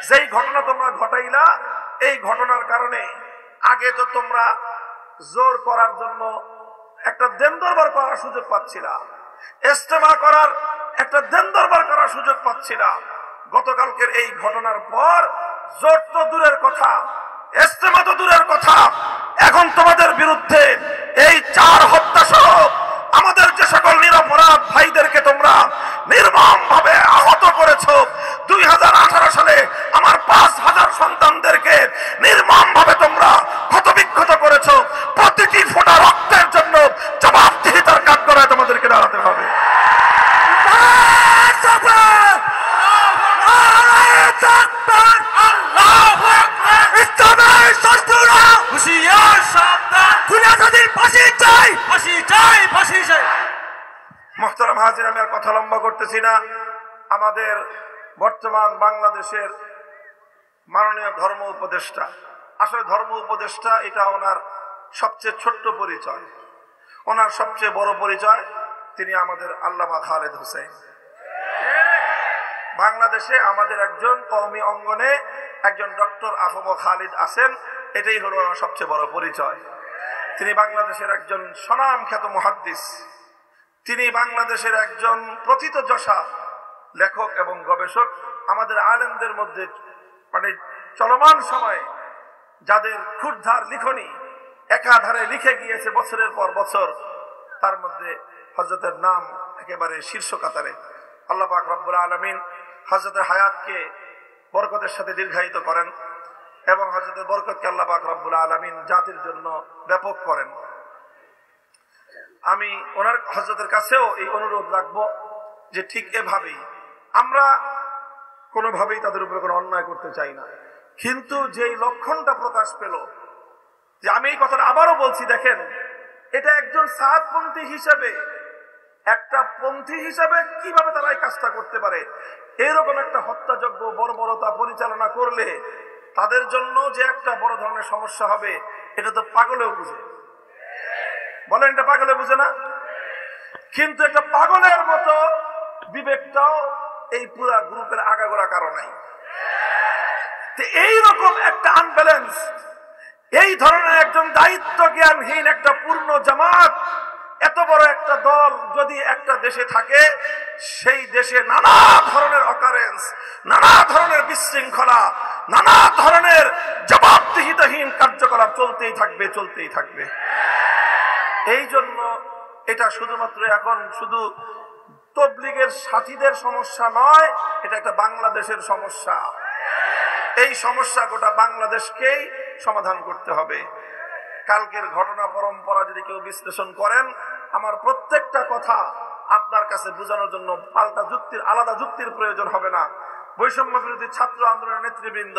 যেই ঘটনা তোমরা ঘটাইলা, এই ঘটনার কারণে আগে তো তোমরা জোর করার জন্য একটা দেন দরবার করার সুযোগ পাচ্ছিলা, ইজতেমা করার একটা দেন দরবার করার সুযোগ পাচ্ছিলা। গতকালকের এই ঘটনার পর জোর তো দূরের কথা, ইজতেমা তো দূরের কথা, এখন তোমাদের বিরুদ্ধে এই 4 হত্যা সহ আমাদের যে সকল নিরপরাধ ভাইদেরকে তোমরা নির্মমভাবে আহত করেছো, 2018 সালে আমার 5000 সন্তানদেরকে নির্মমভাবে তোমরা ক্ষতবিক্ষত করেছো, প্রতিটি ফোঁটা রক্তের জন্য জবাবদিহিতার কাঠগড়ায় তোমাদেরকে দাঁড়াতে হবে। মোহতারাম হাজির, আমি আর কথা লম্বা করতেছি না। আমাদের বর্তমান বাংলাদেশের মাননীয় ধর্ম উপদেষ্টা, আসলে ধর্ম উপদেষ্টা এটা ওনার সবচেয়ে ছোট্ট পরিচয়। ওনার সবচেয়ে বড় পরিচয় তিনি আমাদের আল্লামা খালেদ হোসেন। বাংলাদেশে আমাদের একজন কওমি অঙ্গনে একজন ডক্টর আফম খালিদ আছেন, এটাই হলো ওনার সবচেয়ে বড় পরিচয়। তিনি বাংলাদেশের একজন স্বনামখ্যাত মুহাদ্দিস, তিনি বাংলাদেশের একজন প্রথিতযশা লেখক এবং গবেষক। আমাদের আলেমদের মধ্যে মানে চলমান সময়ে যাদের ক্ষুরধার লিখনি একাধারে লিখে গিয়েছে বছরের পর বছর, তার মধ্যে হযরতের নাম একেবারে শীর্ষ কাতারে। আল্লাহ পাক রব্বুল আলামিন হযরতের হায়াতকে বরকতের সাথে দীর্ঘায়িত করেন এবং হযরতের বরকতকে আল্লাহ পাক রব্বুল আলামিন জাতির জন্য ব্যাপক করেন। আমি ওনার হযরতের কাছেও এই অনুরোধ রাখবো যে ঠিক এভাবেই আমরা কোনোভাবেই তাদের উপরে কোনো অন্যায় করতে চাই না, কিন্তু যেই লক্ষণটা প্রকাশ পেল, যে আমি এই কথাটা আবারও বলছি, দেখেন এটা একজন সাতপন্থী হিসেবে, একটা পন্থী হিসাবে কিভাবে তারা এই কাজটা করতে পারে। এরকম একটা হত্যাযজ্ঞ বর্বরতা পরিচালনা করলে তাদের জন্য যে একটা বড় ধরনের সমস্যা হবে, এটা তো পাগলেও বুঝে। বলেন, এটা পাগলে বুঝে না? কিন্তু একটা পাগলের মতো বিবেকটাও এই পুরা গ্রুপের আগাগোড়া কারণ নাই। এইরকম একটা আনব্যালেন্স, এই ধরনের একজন দায়িত্ব জ্ঞানহীন একটা পূর্ণ জামাত, এত বড় একটা দল যদি একটা দেশে থাকে, সেই দেশে নানা ধরনের অকারেন্স, নানা ধরনের বিশৃঙ্খলা, নানা ধরনের জবাবদিহিতাহীন কার্যকলাপ চলতেই থাকবে। এই জন্য এটা শুধুমাত্র এখন শুধু তবলিগের সাথীদের সমস্যা নয়, এটা একটা বাংলাদেশের সমস্যা। এই সমস্যা গোটা বাংলাদেশকেই সমাধান করতে হবে। কালকের ঘটনা পরম্পরা যদি কেউ বিশ্লেষণ করেন, আমার প্রত্যেকটা কথা আপনার কাছে বোঝানোর জন্য পাল্টা যুক্তির, আলাদা যুক্তির প্রয়োজন হবে না। বৈষম্য বিরোধী ছাত্র আন্দোলনের নেতৃবৃন্দ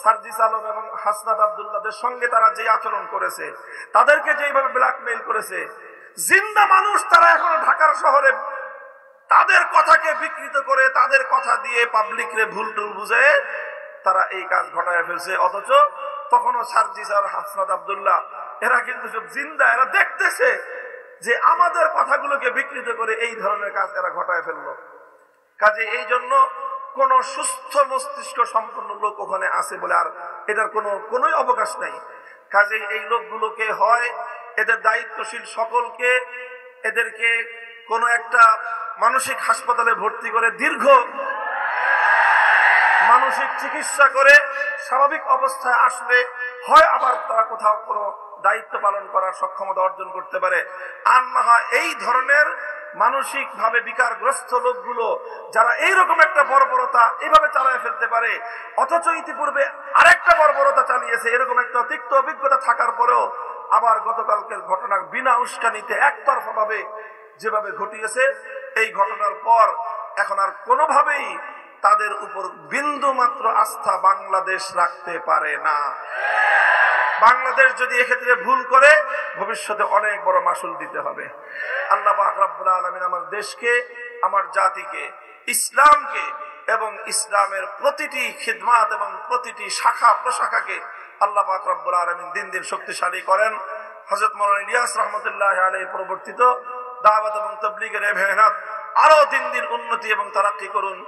সার্জিস আলম এবং হাসনাত আব্দুল্লাহদের সঙ্গে তারা যে আচরণ করেছে, তাদেরকে যেভাবে ব্ল্যাকমেইল করেছে, জিন্দা মানুষ তারা এখনো ঢাকার শহরে তাদের কথাকে বিকৃত করে তাদের কথা দিয়ে পাবলিকরে ভুল টুল বুঝে তারা এই কাজ ঘটায় ফেলছে। অথচ তখনও সার্জিস আর হাসনাত আব্দুল্লাহ এরা কিন্তু সব জিন্দা, এরা দেখতেছে যে আমাদের কথাগুলোকে বিকৃত করে এই ধরনের কাজ এরা ঘটায় ফেললো। কাজে এই জন্য কোন সুস্থ মস্তিষ্ক সম্পন্ন লোক ওখানে আছে বলে আর এটার কোনোই অবকাশ নাই। কাজে এই লোকগুলোকে হয় এদের দায়িত্বশীল সকলকে এদেরকে কোনো একটা মানসিক হাসপাতালে ভর্তি করে দীর্ঘ মানসিক চিকিৎসা করে স্বাভাবিক অবস্থায় আসলে হয় আবার তারা কোথাও কোনো দায়িত্ব পালন করার সক্ষমতা অর্জন করতে পারে, আর না হয় এই ধরনের মানসিক ভাবে বিকারগ্রস্ত লোকগুলো যারা এইরকম একটা বর্বরতা এইভাবে চালায় ফেলতে পারে, অথচ ইতিপূর্বে আরেকটা বর্বরতা চালিয়েছে, এরকম একটা তিক্ত অভিজ্ঞতা থাকার পরেও আবার গতকালকের ঘটনা বিনা উস্কানিতে একতরফা ভাবে যেভাবে ঘটিয়েছে, এই ঘটনার পর এখন আর কোনোভাবেই তাদের উপর বিন্দু মাত্র আস্থা বাংলাদেশ রাখতে পারে না। বাংলাদেশ যদি এক্ষেত্রে ভুল করে ভবিষ্যতে অনেক বড় মাসুল দিতে হবে। আল্লাহ পাক রব্বুল আলামিন আমার দেশকে, আমার জাতিকে, ইসলামকে এবং ইসলামের প্রতিটি খিদমাত এবং প্রতিটি শাখা প্রশাখাকে আল্লাহ পাক রব্বুল আলামিন দিন দিন শক্তিশালী করেন। হযরত মাওলানা ইলিয়াস রাহমাতুল্লাহ আলাইহি প্রবর্তিত দাওয়াত এবং তাবলীগের মেহনত আরো দিন দিন উন্নতি এবং তারাক্কি করুন।